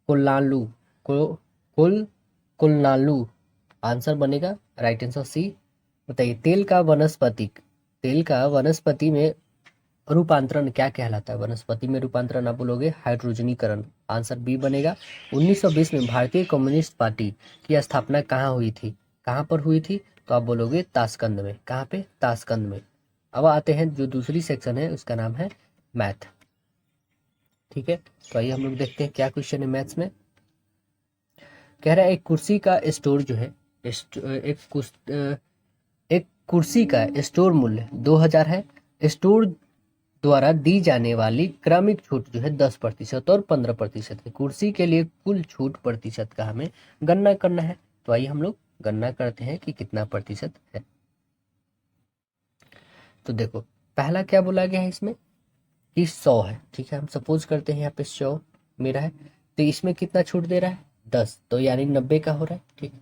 Speaker 1: कुल्लालू। कुल्लालू आंसर बनेगा राइट आंसर सी। बताइए तेल का वनस्पति में रूपांतरण क्या कहलाता है? वनस्पति में रूपांतरण आप बोलोगे हाइड्रोजनीकरण। आंसर बी बनेगा। 1920 में भारतीय कम्युनिस्ट पार्टी की स्थापना कहाँ हुई थी? कहाँ पर हुई थी? तो आप बोलोगे ताशकंद में। कहाँ पे? ताशकंद में। अब आते हैं जो दूसरी सेक्शन है, उसका नाम है मैथ। ठीक है, तो आइए हम लोग देखते हैं क्या क्वेश्चन है मैथ्स में। कह रहा है एक कुर्सी का स्टोर जो है एक कुर्सी का स्टोर मूल्य 2000 है। स्टोर द्वारा दी जाने वाली क्रमिक छूट जो है 10% और 15% है। कुर्सी के लिए कुल छूट प्रतिशत का हमें गणना करना है। तो आइए हम लोग गणना करते हैं कि कितना प्रतिशत है। तो देखो पहला क्या बोला गया है इसमें कि 100 है। ठीक है, हम सपोज करते हैं यहाँ पे 100 मेरा है, तो इसमें कितना छूट दे रहा है? 10, तो यानी 90 का हो रहा है। ठीक,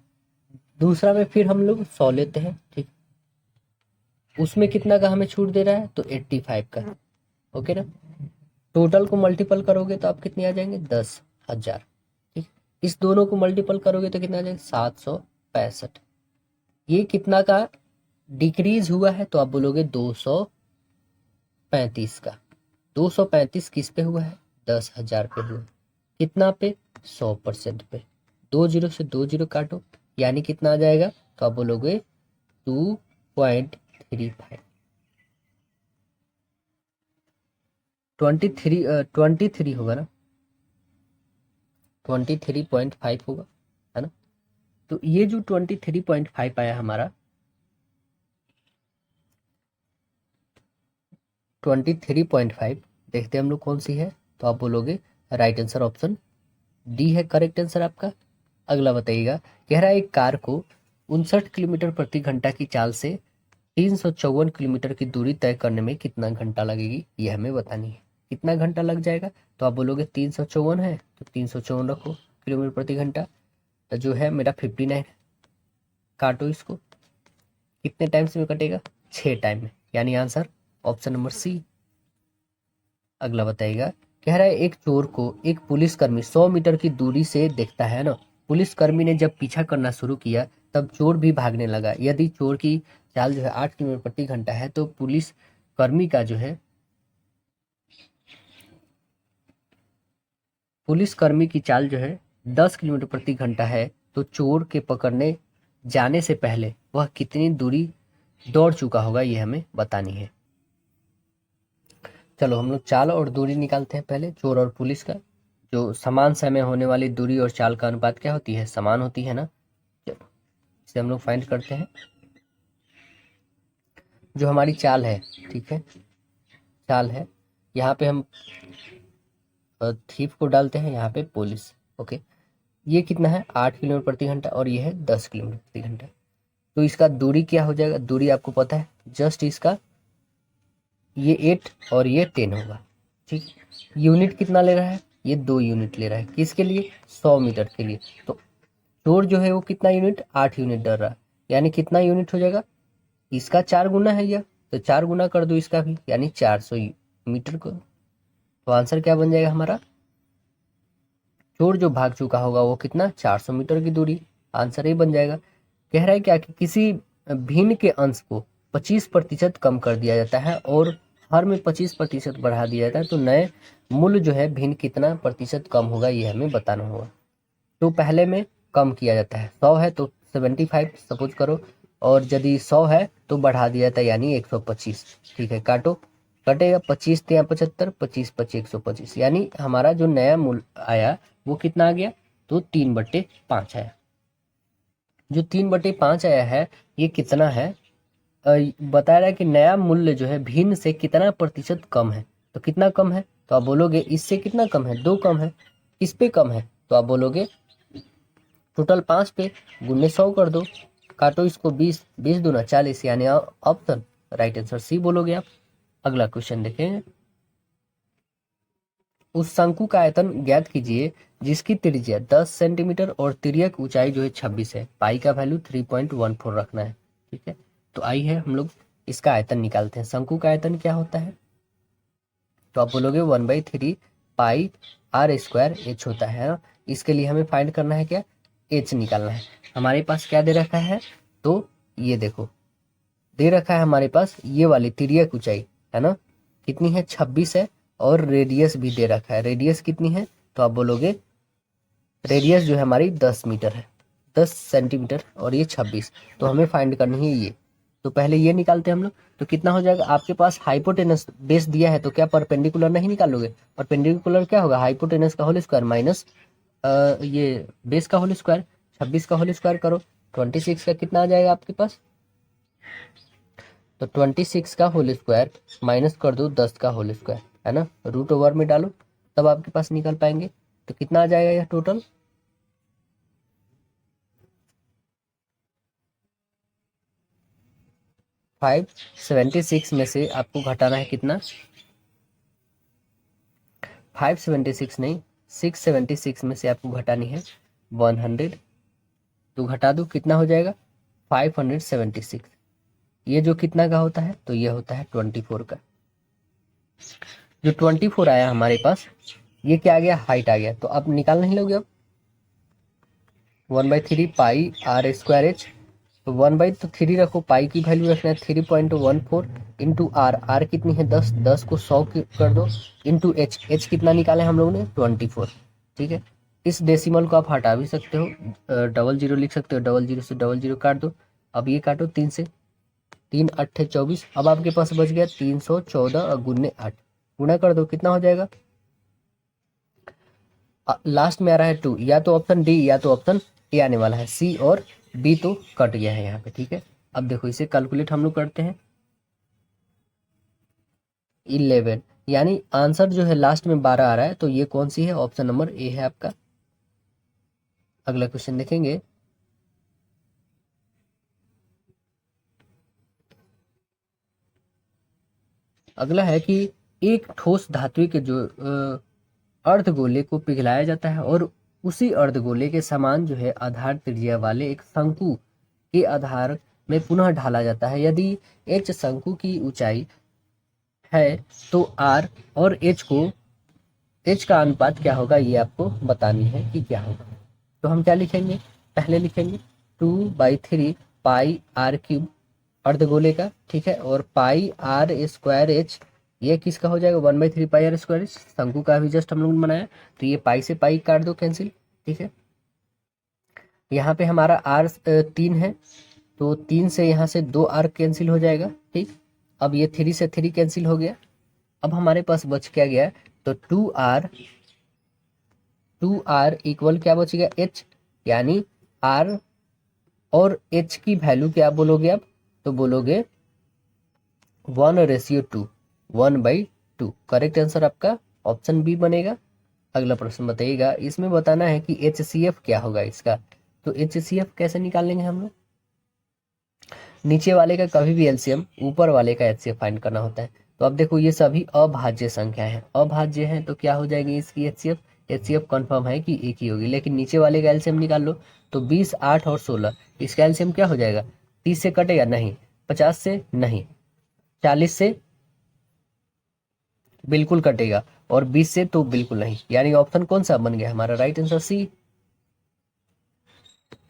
Speaker 1: दूसरा में फिर हम लोग 100 लेते हैं। ठीक, उसमें कितना का हमें छूट दे रहा है? तो 85 का। ओके ना, टोटल को मल्टीपल करोगे तो आप कितने आ जाएंगे? 10,000। ठीक, इस दोनों को मल्टीपल करोगे तो कितना आ जाएगा? 765। ये कितना का डिक्रीज हुआ है? तो आप बोलोगे 235 का। 235 किस पे हुआ है? 10,000 पे हुआ। कितना पे? 100% पे। 20 से 20 काटो, यानी कितना आ जाएगा? तो आप बोलोगे 2.35। 23 होगा ना, 23.5 होगा, है ना। तो ये जो 23.5 आया हमारा, 23.5 देखते हैं हम लोग कौन सी है। तो आप बोलोगे राइट आंसर ऑप्शन डी है करेक्ट आंसर आपका। अगला बताइएगा, कह रहा है एक कार को 59 किलोमीटर प्रति घंटा की चाल से 354 किलोमीटर की दूरी तय करने में कितना घंटा लगेगी, ये हमें बतानी है। कितना घंटा लग जाएगा? तो आप बोलोगे 354 है, तो 354 रखो किलोमीटर प्रति घंटा, तो जो है मेरा 59 है। काटो इसको, कितने टाइम्स में कटेगा? 6 टाइम में, यानी आंसर ऑप्शन नंबर सी। अगला बताइएगा, कह रहा है एक चोर को एक पुलिसकर्मी 100 मीटर की दूरी से देखता है ना। पुलिसकर्मी ने जब पीछा करना शुरू किया तब चोर भी भागने लगा। यदि चोर की चाल जो है 8 किलोमीटर प्रति घंटा है तो पुलिसकर्मी का जो है पुलिसकर्मी की चाल जो है 10 किलोमीटर प्रति घंटा है, तो चोर के पकड़ने जाने से पहले वह कितनी दूरी दौड़ चुका होगा ये हमें बतानी है। चलो हम लोग चाल और दूरी निकालते हैं। पहले चोर और पुलिस का जो समान समय होने वाली दूरी और चाल का अनुपात क्या होती है, समान होती है ना। चलो इसे हम लोग फाइंड करते हैं। जो हमारी चाल है, ठीक है, चाल है, यहाँ पे हम थीफ को डालते हैं, यहाँ पे पुलिस। ओके, ये कितना है 8 किलोमीटर प्रति घंटा और ये है 10 किलोमीटर प्रति घंटा। तो इसका दूरी क्या हो जाएगा, दूरी आपको पता है, जस्ट इसका ये 8 और ये 10 होगा। ठीक, यूनिट कितना ले रहा है, ये 2 यूनिट ले रहा है। किसके लिए, 100 मीटर के लिए। तो चोर जो है वो कितना यूनिट, 8 यूनिट डर रहा है, यानी कितना यूनिट हो जाएगा, इसका 4 गुना है यह, तो 4 गुना कर दो इसका भी, यानी 400 मीटर को। तो आंसर क्या बन जाएगा हमारा, चोर जो भाग चुका होगा वो कितना, 400 मीटर की दूरी। आंसर ये बन जाएगा। कह रहा है क्या कि किसी भिन्न के अंश को 25% कम कर दिया जाता है और हर में 25% बढ़ा दिया जाता है, तो नए मूल्य जो है भिन्न कितना प्रतिशत कम होगा ये हमें बताना होगा। तो पहले में कम किया जाता है, 100 है तो 75 सपोज करो, और यदि 100 है तो बढ़ा दिया जाता है यानी 125। ठीक है, काटो, कटेगा 25 या 75, 25 25 125, यानी हमारा जो नया मूल्य आया वो कितना आ गया, तो 3/5 आया। जो 3/5 आया है ये कितना है, बता रहा है कि नया मूल्य जो है भिन्न से कितना प्रतिशत कम है। तो कितना कम है, तो आप बोलोगे इससे कितना कम है, 2 कम है। किस पे कम है, तो आप बोलोगे टोटल 5 पे, गुने 100 कर दो, काटो इसको 20, 20 दूना 40, यानी ऑप्शन राइट आंसर सी बोलोगे आप। अगला क्वेश्चन देखेंगे। उस शंकु का आयतन ज्ञात कीजिए जिसकी त्रिज्या 10 सेंटीमीटर और तिर्यक ऊंचाई जो है 26 है। पाई का वैल्यू 3.14 रखना है। ठीक है, तो आई है हम लोग इसका आयतन निकालते हैं। शंकु का आयतन क्या होता है, तो आप बोलोगे 1/3 पाई आर स्क्वायर एच होता है ना। इसके लिए हमें फाइंड करना है क्या, एच निकालना है। हमारे पास क्या दे रखा है, तो ये देखो दे रखा है हमारे पास ये वाली तिर्यक ऊंचाई है ना, कितनी है 26 है, और रेडियस भी दे रखा है, रेडियस कितनी है, तो आप बोलोगे रेडियस जो है हमारी 10 मीटर है, 10 सेंटीमीटर, और ये 26, तो हमें फाइंड करनी है ये। तो पहले ये निकालते हैं हम लोग। तो कितना हो जाएगा, आपके पास हाइपोटेनस बेस दिया है तो क्या परपेंडिकुलर नहीं निकालोगे, परपेंडिकुलर क्या होगा, हाइपोटेनस का होल स्क्वायर माइनस ये बेस का होल स्क्वायर, 26 का होल स्क्वायर करो, 26 का कितना आ जाएगा आपके पास, तो 26 का होल स्क्वायर माइनस कर दो 10 का होल स्क्वायर, है ना, रूट ओवर में डालो तब आपके पास निकल पाएंगे। तो कितना आ जाएगा यह टोटल, 576 में से आपको घटाना है कितना, 576 नहीं, 676 में से आपको घटानी है 100। तो घटा दो कितना हो जाएगा, 576। ये जो कितना का होता है, तो ये होता है 24 का। जो 24 आया हमारे पास, ये क्या आ गया, हाइट आ गया। तो आप निकाल नहीं लोगे अब, 1/3 पाई आर स्क्वायर एच, तो 1/3 रखो, पाई की वैल्यू रखना है 3.14 इंटू आर, आर कितनी है 10, 10 को 100 कर दो, इंटू एच, एच कितना निकाले हम लोगों ने 24। ठीक है, इस डेसिमल को आप हटा भी सकते हो, डबल जीरो लिख सकते हो, डबल जीरो से डबल जीरो काट दो। अब ये काटो 3 से, 3 8 24, अब आपके पास बच गया 314 और गुने 8, गुना कर दो कितना हो जाएगा, लास्ट में आ रहा है 2, या तो ऑप्शन डी या तो ऑप्शन ए आने वाला है, सी और बी तो कट गया है यहाँ पे। ठीक है, अब देखो इसे कैलकुलेट हम लोग करते हैं, 11, यानी आंसर जो है लास्ट में 12 आ रहा है, तो ये कौन सी है, ऑप्शन नंबर ए है आपका। अगला क्वेश्चन देखेंगे। अगला है कि एक ठोस धातु के जो अर्धगोले को पिघलाया जाता है और उसी अर्धगोले के समान जो है आधार त्रिज्या वाले एक शंकु के आधार में पुनः ढाला जाता है। यदि एच शंकु की ऊंचाई है तो आर और एच का अनुपात क्या होगा, ये आपको बतानी है कि क्या होगा। तो हम क्या लिखेंगे, पहले लिखेंगे 2/3 पाई आर क्यूब अर्धगोले का, ठीक है, और पाई आर स्क्वायर एच, ये किसका हो जाएगा 1/3 पाई आर स्क्वायर एच, शंकु का भी जस्ट हम लोग ने बनाया। तो ये पाई से पाई काट दो कैंसिल। ठीक है, यहाँ पे हमारा आर 3 है, तो 3 से यहाँ से 2r कैंसिल हो जाएगा। ठीक, अब ये 3 से 3 कैंसिल हो गया। अब हमारे पास बच क्या गया, तो 2r इक्वल क्या बच गया, h, यानी r और h की वैल्यू क्या बोलोगे आप, तो बोलोगे 1:2, 1/2। करेक्ट आंसर आपका ऑप्शन बी बनेगा। अगला प्रश्न बताइएगा, इसमें बताना है कि HCF क्या होगा इसका। तो HCF कैसे निकालेंगे हम लोग, नीचे वाले का कभी भी एलसीएम ऊपर वाले का एचसीएफ फाइंड करना होता है। तो अब देखो ये सभी अभाज्य संख्या है, अभाज्य है तो क्या हो जाएगी इसकी एचसीएफ, एचसीएफ कंफर्म है कि एक ही होगी, लेकिन नीचे वाले का एलसीएम निकाल लो। तो 20, 8 और 16, इसका एलसीएम क्या हो जाएगा, 30 से कटेगा नहीं, 50 से नहीं, 40 से बिल्कुल कटेगा, और 20 से तो बिल्कुल नहीं, यानी ऑप्शन कौन सा बन गया हमारा, राइट आंसर सी।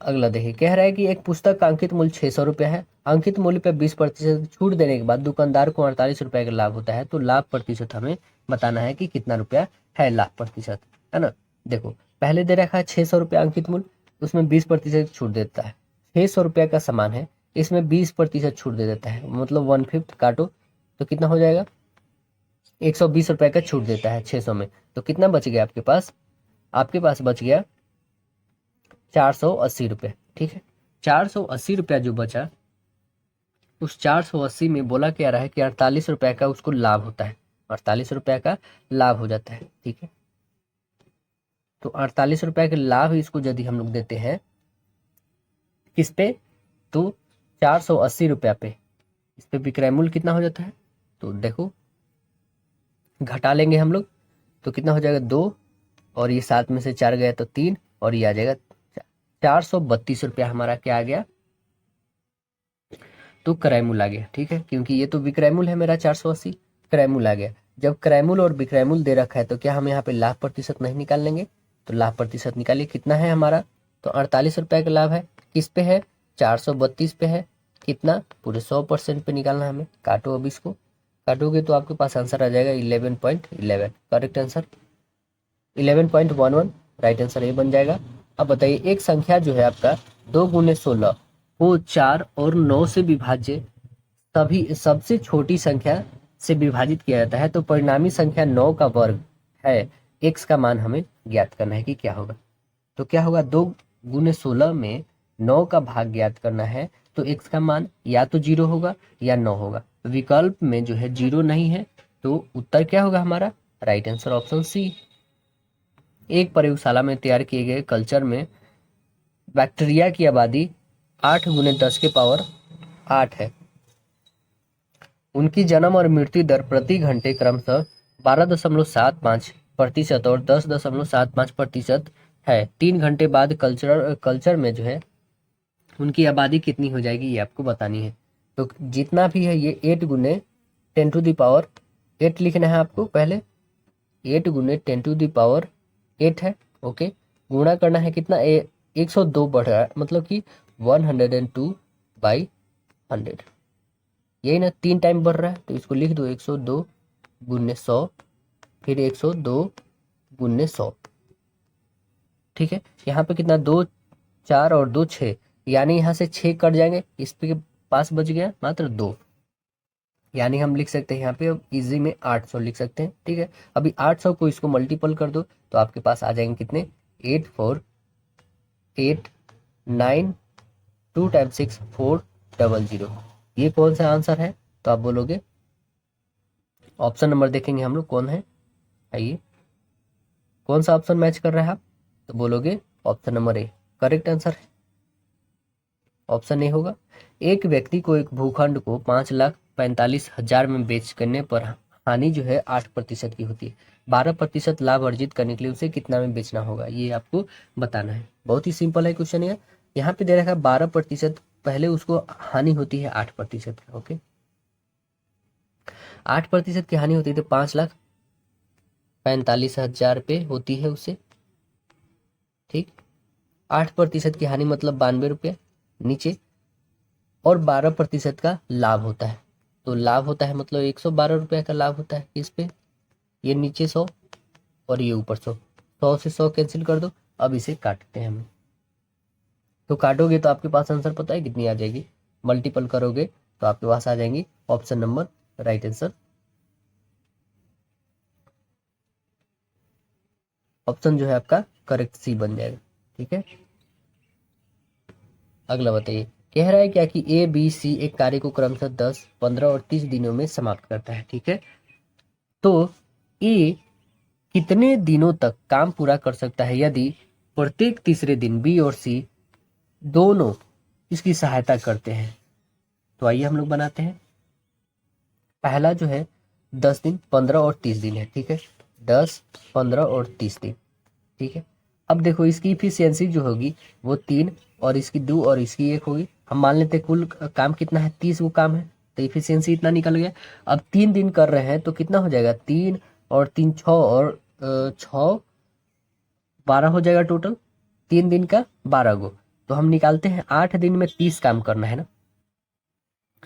Speaker 1: अगला देखिए, कह रहा है कि एक पुस्तक का अंकित मूल्य 600 रुपया है, अंकित मूल्य पे 20% छूट देने के बाद दुकानदार को 48 रुपए का लाभ होता है, तो लाभ प्रतिशत हमें बताना है कि कितना रुपया है लाभ प्रतिशत, है ना। देखो पहले दे रखा है 600 रुपया अंकित मूल्य, उसमें 20% छूट देता है, 600 रुपया का सामान है, इसमें 20% छूट दे देता है, मतलब 1/5 काटो तो कितना हो जाएगा, 120 रुपए का छूट देता है 600 में, तो कितना बच गया आपके पास, आपके पास बच गया 480 रुपये। ठीक है, 480 रुपया जो बचा, उस 480 में बोला क्या रहा है कि 48 रुपए का उसको लाभ होता है, 48 रुपए का लाभ हो जाता है। ठीक है, तो 48 रुपए के लाभ इसको यदि हम लोग देते हैं किस पे, तो 480 रुपया पे, इस पे विक्रय मूल्य कितना हो जाता है, तो देखो घटा लेंगे हम लोग, तो कितना हो जाएगा 2, और ये 7 में से 4 गया तो 3, और ये आ जाएगा 432 रुपया हमारा क्या आ गया, तो क्रय मूल्य आ गया। ठीक है, क्योंकि ये तो विक्रय मूल्य है मेरा 480, क्रय मूल्य आ गया। जब क्रय मूल्य और विक्रय मूल्य दे रखा है तो क्या हम यहाँ पे लाभ प्रतिशत नहीं निकाल लेंगे, तो लाभ प्रतिशत निकालिए, कितना है हमारा, तो 48 रुपए का लाभ है, किस पे है, 432 पे है, कितना, पूरे 100% पे निकालना है हमें। काटो, अब इसको काटोगे तो आपके पास आंसर आ जाएगा 11.11, करेक्ट आंसर 11.11, राइट आंसर ये बन जाएगा। अब बताइए, एक संख्या जो है आपका 2 × 16 को 4 और 9 से विभाज्य सभी सबसे छोटी संख्या से विभाजित किया जाता है, तो परिणामी संख्या 9 का वर्ग है, x का मान हमें ज्ञात करना है कि क्या होगा। तो क्या होगा, 2 × 16 में 9 का भाग ज्ञात करना है, तो x का मान या तो 0 होगा या 9 होगा, विकल्प में जो है 0 नहीं है, तो उत्तर क्या होगा हमारा, राइट आंसर ऑप्शन सी। एक प्रयोगशाला में तैयार किए गए कल्चर में बैक्टीरिया की आबादी 8 × 10⁻8 है, उनकी जन्म और मृत्यु दर प्रति घंटे क्रमशः 12.75% और 10.75% है। 3 घंटे बाद कल्चर में जो है उनकी आबादी कितनी हो जाएगी, ये आपको बतानी है। तो जितना भी है ये 8 × 10⁸ लिखना है आपको, पहले 8 × 10⁸ है, ओके। गुणा करना है कितना, 102 बढ़ रहा है, मतलब कि 102/100, यही ना, 3 टाइम बढ़ रहा है, तो इसको लिख दो 102 × 100, फिर 102 × 100। ठीक है, यहाँ पे कितना, 2 4 और 2 6, यानी यहाँ से 6 कट जाएंगे, इस पे पास बच गया मात्र 2, यानी हम लिख सकते हैं यहाँ पे, अब इजी में 800 लिख सकते हैं। ठीक है, अभी 800 को इसको मल्टीपल कर दो तो आपके पास आ जाएंगे कितने, 84892 टाइम 6 400। ये कौन सा आंसर है, तो आप बोलोगे ऑप्शन नंबर देखेंगे हम लोग कौन है, आइए कौन सा ऑप्शन मैच कर रहा है आप, तो बोलोगे option number A, correct answer है, ऑप्शन ए होगा। एक व्यक्ति को एक भूखंड को 5,45,000 में बेच करने पर हानि जो है 8% की होती है, 12% लाभ अर्जित करने के लिए उसे कितना में बेचना होगा, ये आपको बताना है। बहुत ही सिंपल है क्वेश्चन ये, यहाँ पे दे रखा है 12%, पहले उसको हानि होती है 8% की, ओके। 8% की हानि होती है तो 5,45,000 पे होती है उसे, ठीक। 8% की हानि मतलब 92 रुपये नीचे, और 12% का लाभ होता है, तो लाभ होता है मतलब 112 रुपये का लाभ होता है इस पे, ये नीचे 100 और ये ऊपर 100, 100 से 100 कैंसिल कर दो। अब इसे काटते हैं हम, तो काटोगे तो आपके पास आंसर पता है कितनी आ जाएगी, मल्टीपल करोगे तो आपके पास आ जाएंगी option number right answer. Option जो है आपका करेक्ट सी बन जाएगा। ठीक है, अगला बताइए। कह रहा है क्या कि ए बी सी एक कार्य को क्रमशः 10, 15 और 30 दिनों में समाप्त करता है। ठीक है, तो ए कितने दिनों तक काम पूरा कर सकता है यदि प्रत्येक तीसरे दिन बी और सी दोनों इसकी सहायता करते हैं। तो आइए हम लोग बनाते हैं। पहला जो है 10 दिन, 15 और 30 दिन है। ठीक है, 10, 15 और 30 दिन। ठीक है, अब देखो इसकी इफिशियंसी जो होगी वो 3 और इसकी 2 और इसकी 1 होगी। हम मान लेते हैं कुल काम कितना है, 30 वो काम है, तो इफिशियंसी इतना निकल गया। अब 3 दिन कर रहे हैं तो कितना हो जाएगा, 3 और 3 6 और 6 12 हो जाएगा टोटल। 3 दिन का 12 गो, तो हम निकालते हैं 8 दिन में 30 काम करना है ना।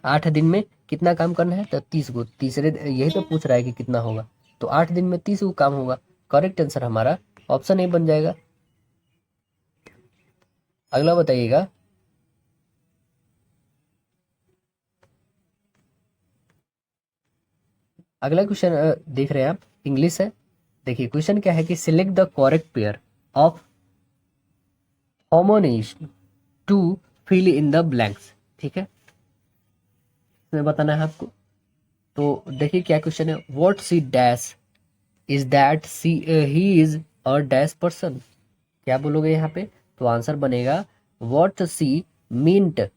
Speaker 1: 8 दिन में कितना काम करना है, तो 30 गो। तीसरे यही तो पूछ रहा है कि कितना होगा, तो 8 दिन में 30 गो काम होगा। करेक्ट आंसर हमारा ऑप्शन ए बन जाएगा। अगला बताइएगा। अगला क्वेश्चन देख रहे हैं आप, इंग्लिश है। देखिए क्वेश्चन क्या है कि select the correct pair of homonyms to fill in the blanks. ठीक है, इसमें बताना है आपको। तो देखिए क्या क्वेश्चन है, what see dash is that see he is a dash person. क्या बोलोगे यहाँ पे, तो आंसर बनेगा what see mint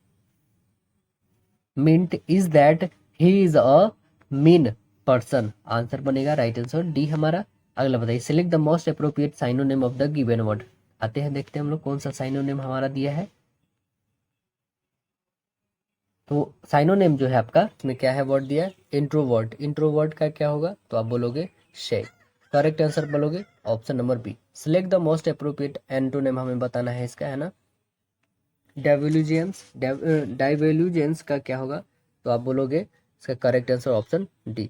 Speaker 1: mint is that he is a mean person. Answer बनेगा राइट आंसर डी हमारा। अगला बताइए, select the most appropriate synonym of the given word. आते हैं, देखते हैं हम लोग कौन सा साइनोनिम हमारा दिया है। तो साइनोनिम जो है आपका, इसमें क्या है, वर्ड दिया है इंट्रोवर्ट। इंट्रोवर्ट का क्या होगा, तो आप बोलोगे शे। करेक्ट आंसर बोलोगे option number B. Select the most appropriate antonym हमें बताना है इसका, है ना। डाइवेल्यूजेंस, डाइवेल्यूजेंस का क्या होगा, तो आप बोलोगे इसका correct answer option D.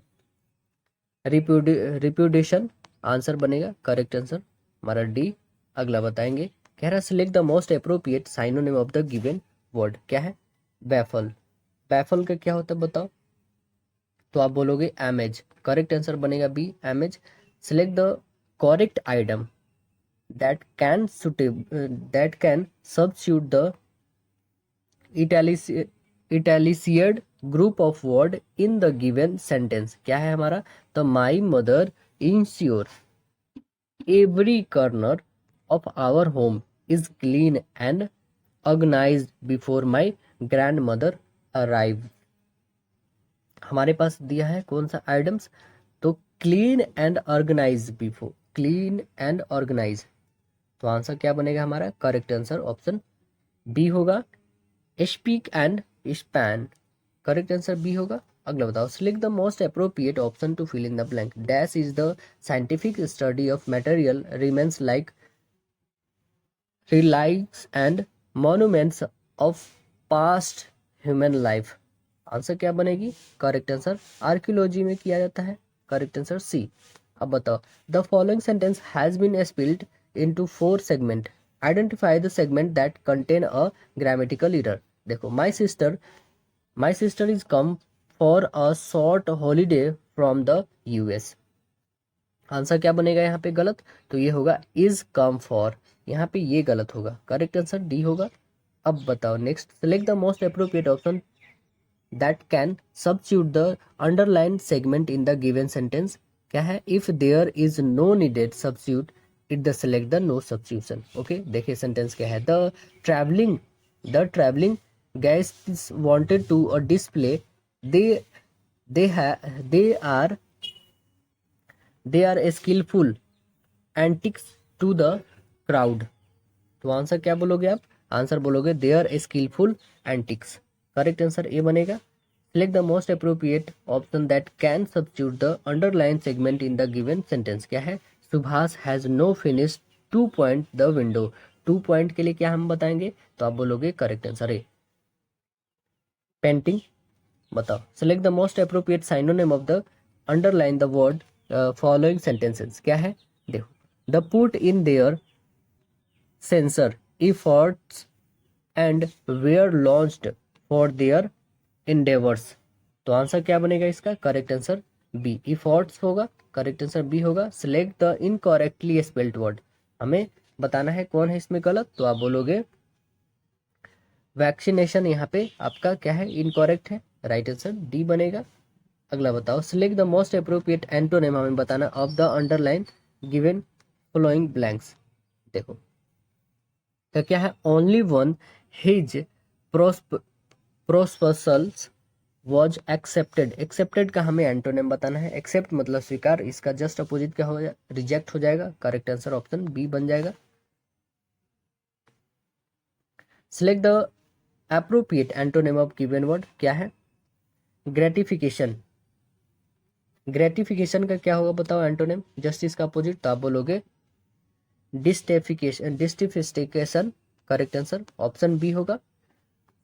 Speaker 1: Repudiation answer बनेगा करेक्ट आंसर हमारा डी। अगला बताएंगे, कह रहा select the most appropriate synonym of the given word. क्या है, बैफल। बैफल का क्या होता है बताओ, तो आप बोलोगे एमेज। करेक्ट आंसर बनेगा B, amaze. Select the correct item that can that can substitute the italicised group of word in the given sentence. क्या है हमारा, the my mother ensure every corner of our home is clean and organised before my grandmother arrive. हमारे पास दिया है कौन सा items, तो clean and organise before, clean and organise. तो आंसर क्या बनेगा हमारा, करेक्ट आंसर ऑप्शन बी होगा, speak and span. Correct answer B होगा। अगला बताओ, select the most appropriate option to fill in the blank. Dash is the scientific study of material remains like relics and monuments of past human life। आंसर क्या बनेगी, correct answer archaeology में किया जाता है। Correct answer C. अब बताओ, the following sentence has been split into 4 segment, identify the segment that contain a grammatical error. देखो, my sister is come for a short holiday from the US. Answer क्या बनेगा यहाँ पे गलत, तो ये होगा इज कम फॉर, यहाँ पे ये गलत होगा। करेक्ट आंसर डी होगा। अब बताओ next, select the most appropriate option that can substitute the underline segment in the given sentence. क्या है, if there is no needed substitute it the select the no substitution. Okay, देखिए sentence क्या है, the travelling guests wanted to a display they they are skilful antics to the crowd. तो answer क्या बोलोगे आप, answer बोलोगे they are skilful antics. Correct answer A बनेगा। Select the most appropriate option that can substitute the underline segment in the given sentence. क्या है, Subhash has no finish 2 point the window. 2 point के लिए क्या हम बताएंगे, तो आप बोलोगे करेक्ट आंसर ए, पेंटिंग। बताओ, select the most appropriate synonym of the underline the word following sentences. क्या है, देखो, the put in their sincere efforts and were launched for their endeavours. तो आंसर क्या बनेगा इसका? करेक्ट आंसर बी, इफोर्ट्स होगा, correct answer B होगा। Select the incorrectly spelled word, हमें बताना है कौन है इसमें गलत, तो आप बोलोगे वैक्सीनेशन, यहाँ पे आपका क्या है? इनकरेक्ट है, राइट आंसर डी बनेगा। अगला बताओ, select the most appropriate antonym, हमें बताना of the underline given following blanks. देखो तो क्या है? Only one his proposals was accepted. Accepted का हमें एंटोनिम बताना है। एक्सेप्ट मतलब स्वीकार, इसका जस्ट अपोजिट क्या हो जाएगा? रिजेक्ट हो जाएगा। करेक्ट आंसर ऑप्शन बी बन जाएगा। Select the appropriate antonym of given word, क्या है? ग्रेटिफिकेशन। ग्रेटिफिकेशन का क्या होगा बताओ एंटोनिम? जस्ट इसका अपोजिट, तो आप बोलोगे डिस्टिफिकेशन। करेक्ट आंसर ऑप्शन बी होगा।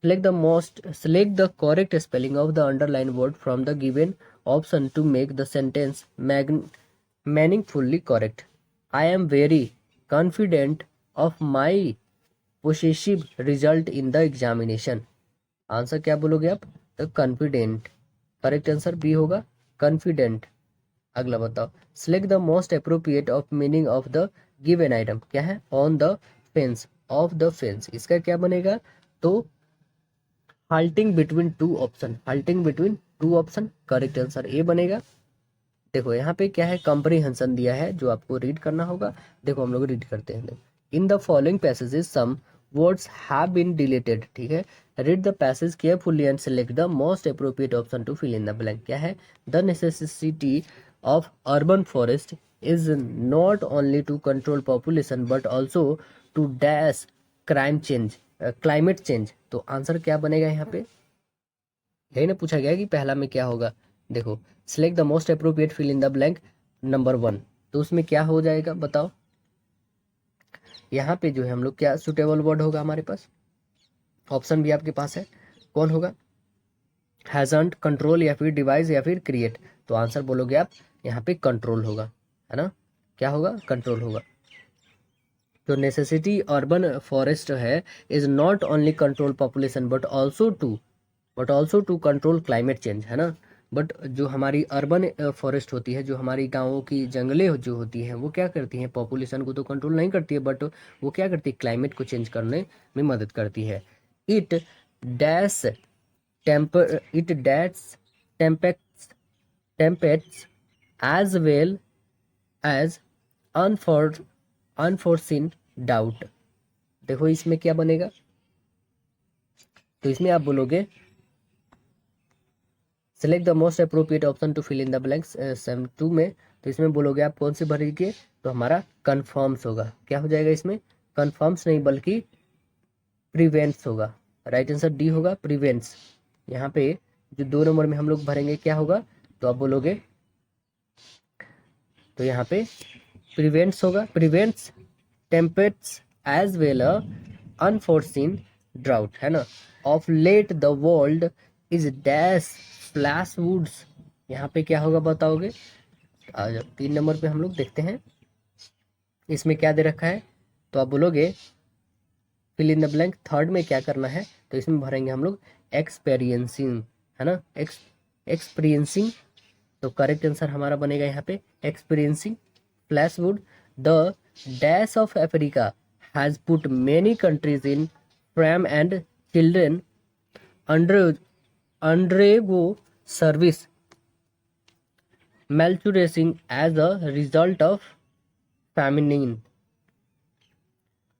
Speaker 1: Select the correct spelling of the underlined word from the given option to make the sentence meaningfully correct. I am very confident of my possessive result in the examination. Answer क्या बोलोगे आप? तो confident. Correct answer B होगा, confident. अगला बताओ, select the most appropriate of meaning of the given item, क्या है? On the fence, of the fence, इसका क्या बनेगा? तो halting between two option, halting between two option, correct answer A बनेगा। देखो यहाँ पे क्या है? कंप्रीहेंशन दिया है जो आपको रीड करना होगा। देखो हम लोग रीड करते हैं। In the following passages some words have been deleted, ठीक है। Read the passage carefully and select the most appropriate option to fill in the blank, क्या है? The necessity of urban forest is not only to control population but also to dash climate change. तो answer क्या बनेगा यहाँ पे? यही ना पूछा गया कि पहला में क्या होगा। देखो, select the most appropriate fill in the blank number 1, तो उसमें क्या हो जाएगा बताओ? यहाँ पे जो है हम लोग क्या सुटेबल वर्ड होगा हमारे पास? ऑप्शन भी आपके पास है, कौन होगा? हैजंट, कंट्रोल, या फिर डिवाइस, या फिर क्रिएट। तो आंसर बोलोगे आप यहाँ पे कंट्रोल होगा, है ना? क्या होगा? कंट्रोल होगा। तो नेसेसिटी अर्बन फॉरेस्ट है is not only control population but also to control climate change, है ना? बट जो हमारी अर्बन फॉरेस्ट होती है, जो हमारी गाँवों की जंगलें जो होती हैं, वो क्या करती हैं? पॉपुलेशन को तो कंट्रोल नहीं करती है, बट वो क्या करती है? क्लाइमेट को चेंज करने में मदद करती है। It dash tempests as well as unforeseen डाउट। देखो इसमें क्या बनेगा? तो इसमें आप बोलोगे select the most appropriate option to fill in the blanks same 2 में। तो इसमें बोलोगे आप कौन से भरेंगे? तो हमारा कन्फर्म्स होगा। क्या हो जाएगा इसमें? कन्फर्म्स नहीं बल्कि प्रिवेंट्स होगा। राइट आंसर डी होगा, प्रिवेंट्स। यहाँ पे जो 2 नंबर में हम लोग भरेंगे क्या होगा? तो आप बोलोगे, तो यहाँ पे प्रिवेंट्स होगा, prevents tempests as well unforeseen drought, है ना? Of late the world is dash flash floods, यहाँ पे क्या होगा बताओगे? आज 3 नंबर पे हम लोग देखते हैं इसमें क्या दे रखा है। तो आप बोलोगे fill in the blank, third में क्या करना है? तो इसमें भरेंगे हम लोग एक्सपेरियंसिंग, है ना? एक्सपीरियंसिंग। तो करेक्ट आंसर हमारा बनेगा यहाँ पे experiencing flash flood. The dash of Africa has put many countries in frame and children undergo service malnutrition as a result of famine.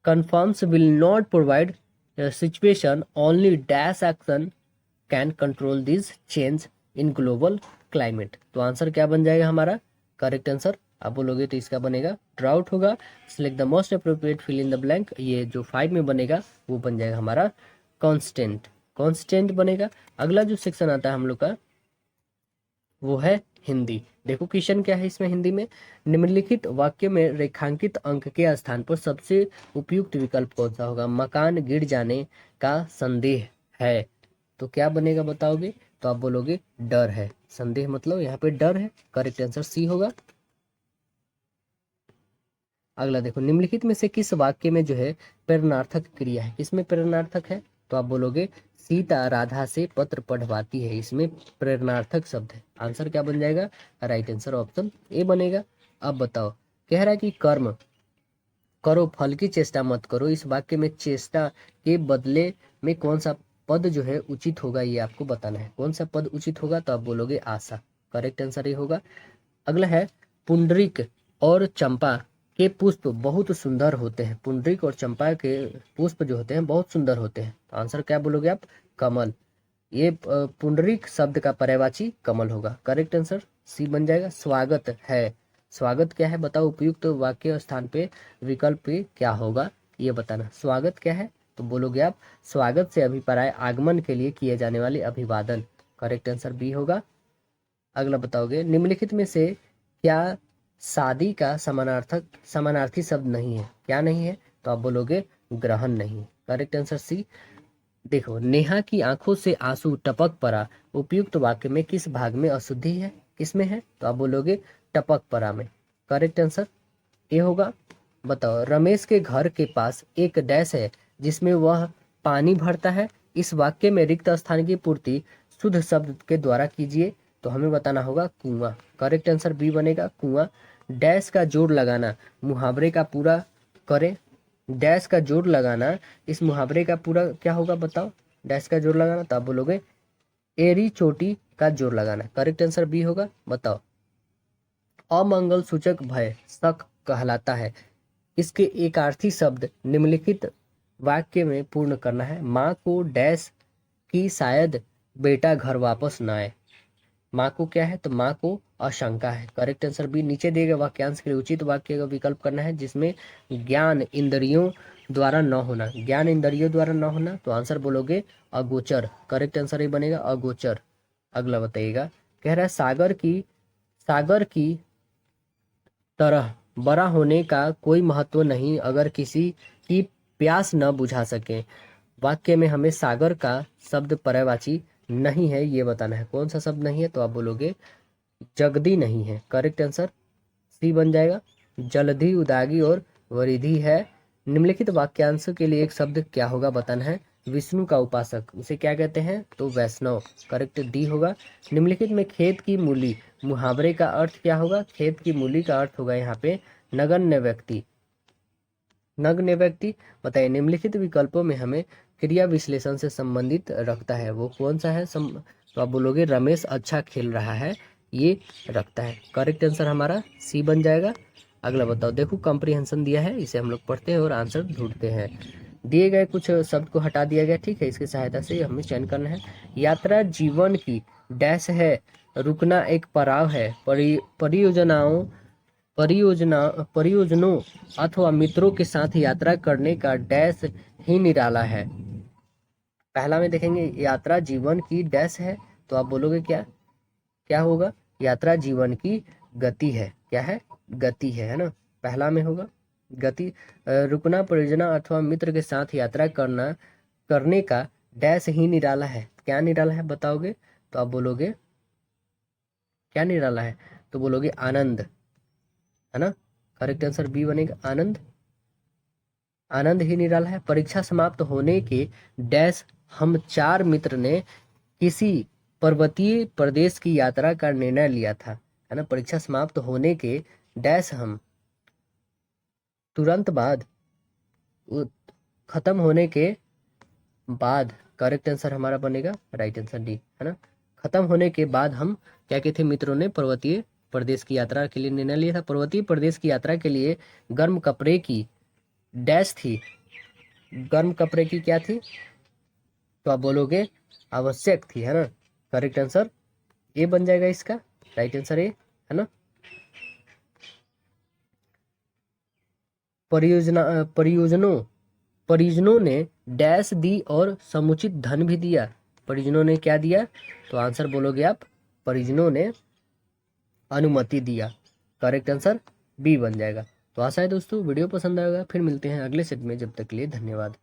Speaker 1: Confirms will not provide a situation, only dash action can control this change in global climate. तो answer क्या बन जाएगा हमारा? Correct answer आप बोलोगे तो इसका बनेगा ड्राउट होगा। Select the most appropriate fill in the blank, ये जो 5 में बनेगा वो बन जाएगा हमारा कॉन्स्टेंट बनेगा। अगला जो सेक्शन आता है हम लोग का वो है हिंदी। देखो क्वेश्चन क्या है इसमें हिंदी में, निम्नलिखित वाक्य में रेखांकित अंक के स्थान पर सबसे उपयुक्त विकल्प कौन सा होगा? मकान गिर जाने का संदेह है, तो क्या बनेगा बताओगे? तो आप बोलोगे डर है। संदेह मतलब यहाँ पे डर है, करेक्ट आंसर सी होगा। अगला देखो, निम्नलिखित में से किस वाक्य में जो है प्रेरणार्थक क्रिया है? किसमें प्रेरणार्थक है? तो आप बोलोगे सीता राधा से पत्र पढ़वाती है, इसमें प्रेरणार्थक शब्द है। आंसर क्या बन जाएगा? राइट आंसर ऑप्शन ए बनेगा। अब बताओ, कह रहा है कि कर्म करो फल की चेष्टा मत करो, इस वाक्य में चेष्टा के बदले में कौन सा पद जो है उचित होगा, ये आपको बताना है। कौन सा पद उचित होगा? तो आप बोलोगे आशा। करेक्ट आंसर ये होगा। अगला है पुंडरीक और चंपा के पुष्प बहुत सुंदर होते हैं। पुंडरीक और चंपा के पुष्प जो होते हैं बहुत सुंदर होते हैं। तो आंसर क्या बोलोगे आप? कमल। ये पुंडरीक शब्द का पर्यायवाची कमल होगा। करेक्ट आंसर सी बन जाएगा। स्वागत है, स्वागत क्या है बताओ? उपयुक्त वाक्य स्थान पे विकल्प पे क्या होगा ये बताना। स्वागत क्या है? तो बोलोगे आप स्वागत से अभिप्राय आगमन के लिए किए जाने वाले अभिवादन। करेक्ट आंसर बी होगा। अगला बताओगे, निम्नलिखित में से क्या शादी का समानार्थी शब्द नहीं है? क्या नहीं है? तो आप बोलोगे ग्रहण नहीं। Correct answer C. देखो, नेहा की आंखों से आंसू टपक पड़ा, उपयुक्त वाक्य में किस भाग में अशुद्धि है? किसमें है? तो आप बोलोगे टपक पड़ा में। करेक्ट आंसर ए होगा। बताओ, रमेश के घर के पास एक डैश है जिसमें वह पानी भरता है, इस वाक्य में रिक्त स्थान की पूर्ति शुद्ध शब्द के द्वारा कीजिए। तो हमें बताना होगा कुआं। करेक्ट आंसर बी बनेगा, कुआं। डैश का जोड़ लगाना मुहावरे का पूरा करें। डैश का जोड़ लगाना इस मुहावरे का पूरा क्या होगा बताओ? डैश का जोड़ लगाना, तो आप बोलोगे एड़ी चोटी का जोड़ लगाना। करेक्ट आंसर बी होगा। बताओ, अमंगल सूचक भय शक कहलाता है, इसके एकार्थी शब्द निम्नलिखित वाक्य में पूर्ण करना है। माँ को डैश की शायद बेटा घर वापस न आए। माँ को क्या है? तो माँ को आशंका है। Correct answer B. नीचे दिए गए वाक्यांश के लिए उचित वाक्य का विकल्प करना है जिसमें ज्ञान इंद्रियों द्वारा न होना। ज्ञान इंद्रियों द्वारा न होना, तो आंसर बोलोगे अगोचर। करेक्ट आंसर ये बनेगा अगोचर। अगला बताइएगा, कह रहा है सागर की तरह बड़ा होने का कोई महत्व नहीं अगर किसी की प्यास न बुझा सके। वाक्य में हमें सागर का शब्द पर्यायवाची नहीं है ये बताना है। कौन सा शब्द नहीं है? तो आप बोलोगे जगदी नहीं है। करेक्ट आंसर सी बन जाएगा। जलधि, उदागी और वरिधि है। निम्नलिखित वाक्यांश के लिए एक शब्द क्या होगा बताना है। विष्णु का उपासक, उसे क्या कहते हैं? तो वैष्णव। करेक्ट डी होगा। निम्नलिखित में खेत की मूली मुहावरे का अर्थ क्या होगा? खेत की मूली का अर्थ होगा यहाँ पे नगण्य व्यक्ति। नग्न व्यक्ति। बताइए, निम्नलिखित विकल्पों में हमें क्रिया विश्लेषण से संबंधित रखता है, वो कौन सा है? तो आप बोलोगे रमेश अच्छा खेल रहा है, ये रखता है। करेक्ट आंसर हमारा सी बन जाएगा। अगला बताओ, देखो कॉम्प्रिहेंशन दिया है, इसे हम लोग पढ़ते हैं और आंसर ढूंढते हैं। दिए गए कुछ शब्द को हटा दिया गया, ठीक है, इसकी सहायता से हमें चयन करना है। यात्रा जीवन की डैश है, रुकना एक पड़ाव है, परियोजनों अथवा मित्रों के साथ यात्रा करने का डैश ही निराला है। पहला में देखेंगे यात्रा जीवन की डैश है, तो आप बोलोगे क्या क्या होगा? यात्रा जीवन की गति है। क्या है? गति है ना? पहला में होगा गति। रुकना परियोजना अथवा मित्र के साथ यात्रा करने का डैश ही निराला है। क्या निराला है बताओगे? तो आप बोलोगे क्या निराला है? तो बोलोगे आनंद, है ना? करेक्ट आंसर बी बनेगा, आनंद। आनंद ही निराला है। परीक्षा समाप्त होने के डैश हम चार मित्र ने किसी पर्वतीय प्रदेश की यात्रा का निर्णय लिया था, है ना? परीक्षा समाप्त होने के डैश हम तुरंत बाद खत्म होने के बाद। करेक्ट आंसर हमारा बनेगा राइट आंसर डी, है ना? खत्म होने के बाद हम क्या कहते थे? मित्रों ने पर्वतीय प्रदेश की यात्रा के लिए निर्णय लिया था। पर्वतीय प्रदेश की यात्रा के लिए गर्म कपड़े की डैश थी। गर्म कपड़े की क्या थी? तो आप बोलोगे आवश्यक थी, है ना? करेक्ट आंसर ए बन जाएगा इसका। राइट आंसर ए, है ना? परियोजनों ने डैश दी और समुचित धन भी दिया। परिजनों ने क्या दिया? तो आंसर बोलोगे आप परिजनों ने अनुमति दिया। करेक्ट आंसर बी बन जाएगा। तो आशा है दोस्तों वीडियो पसंद आएगा। फिर मिलते हैं अगले सेट में, जब तक के लिए धन्यवाद।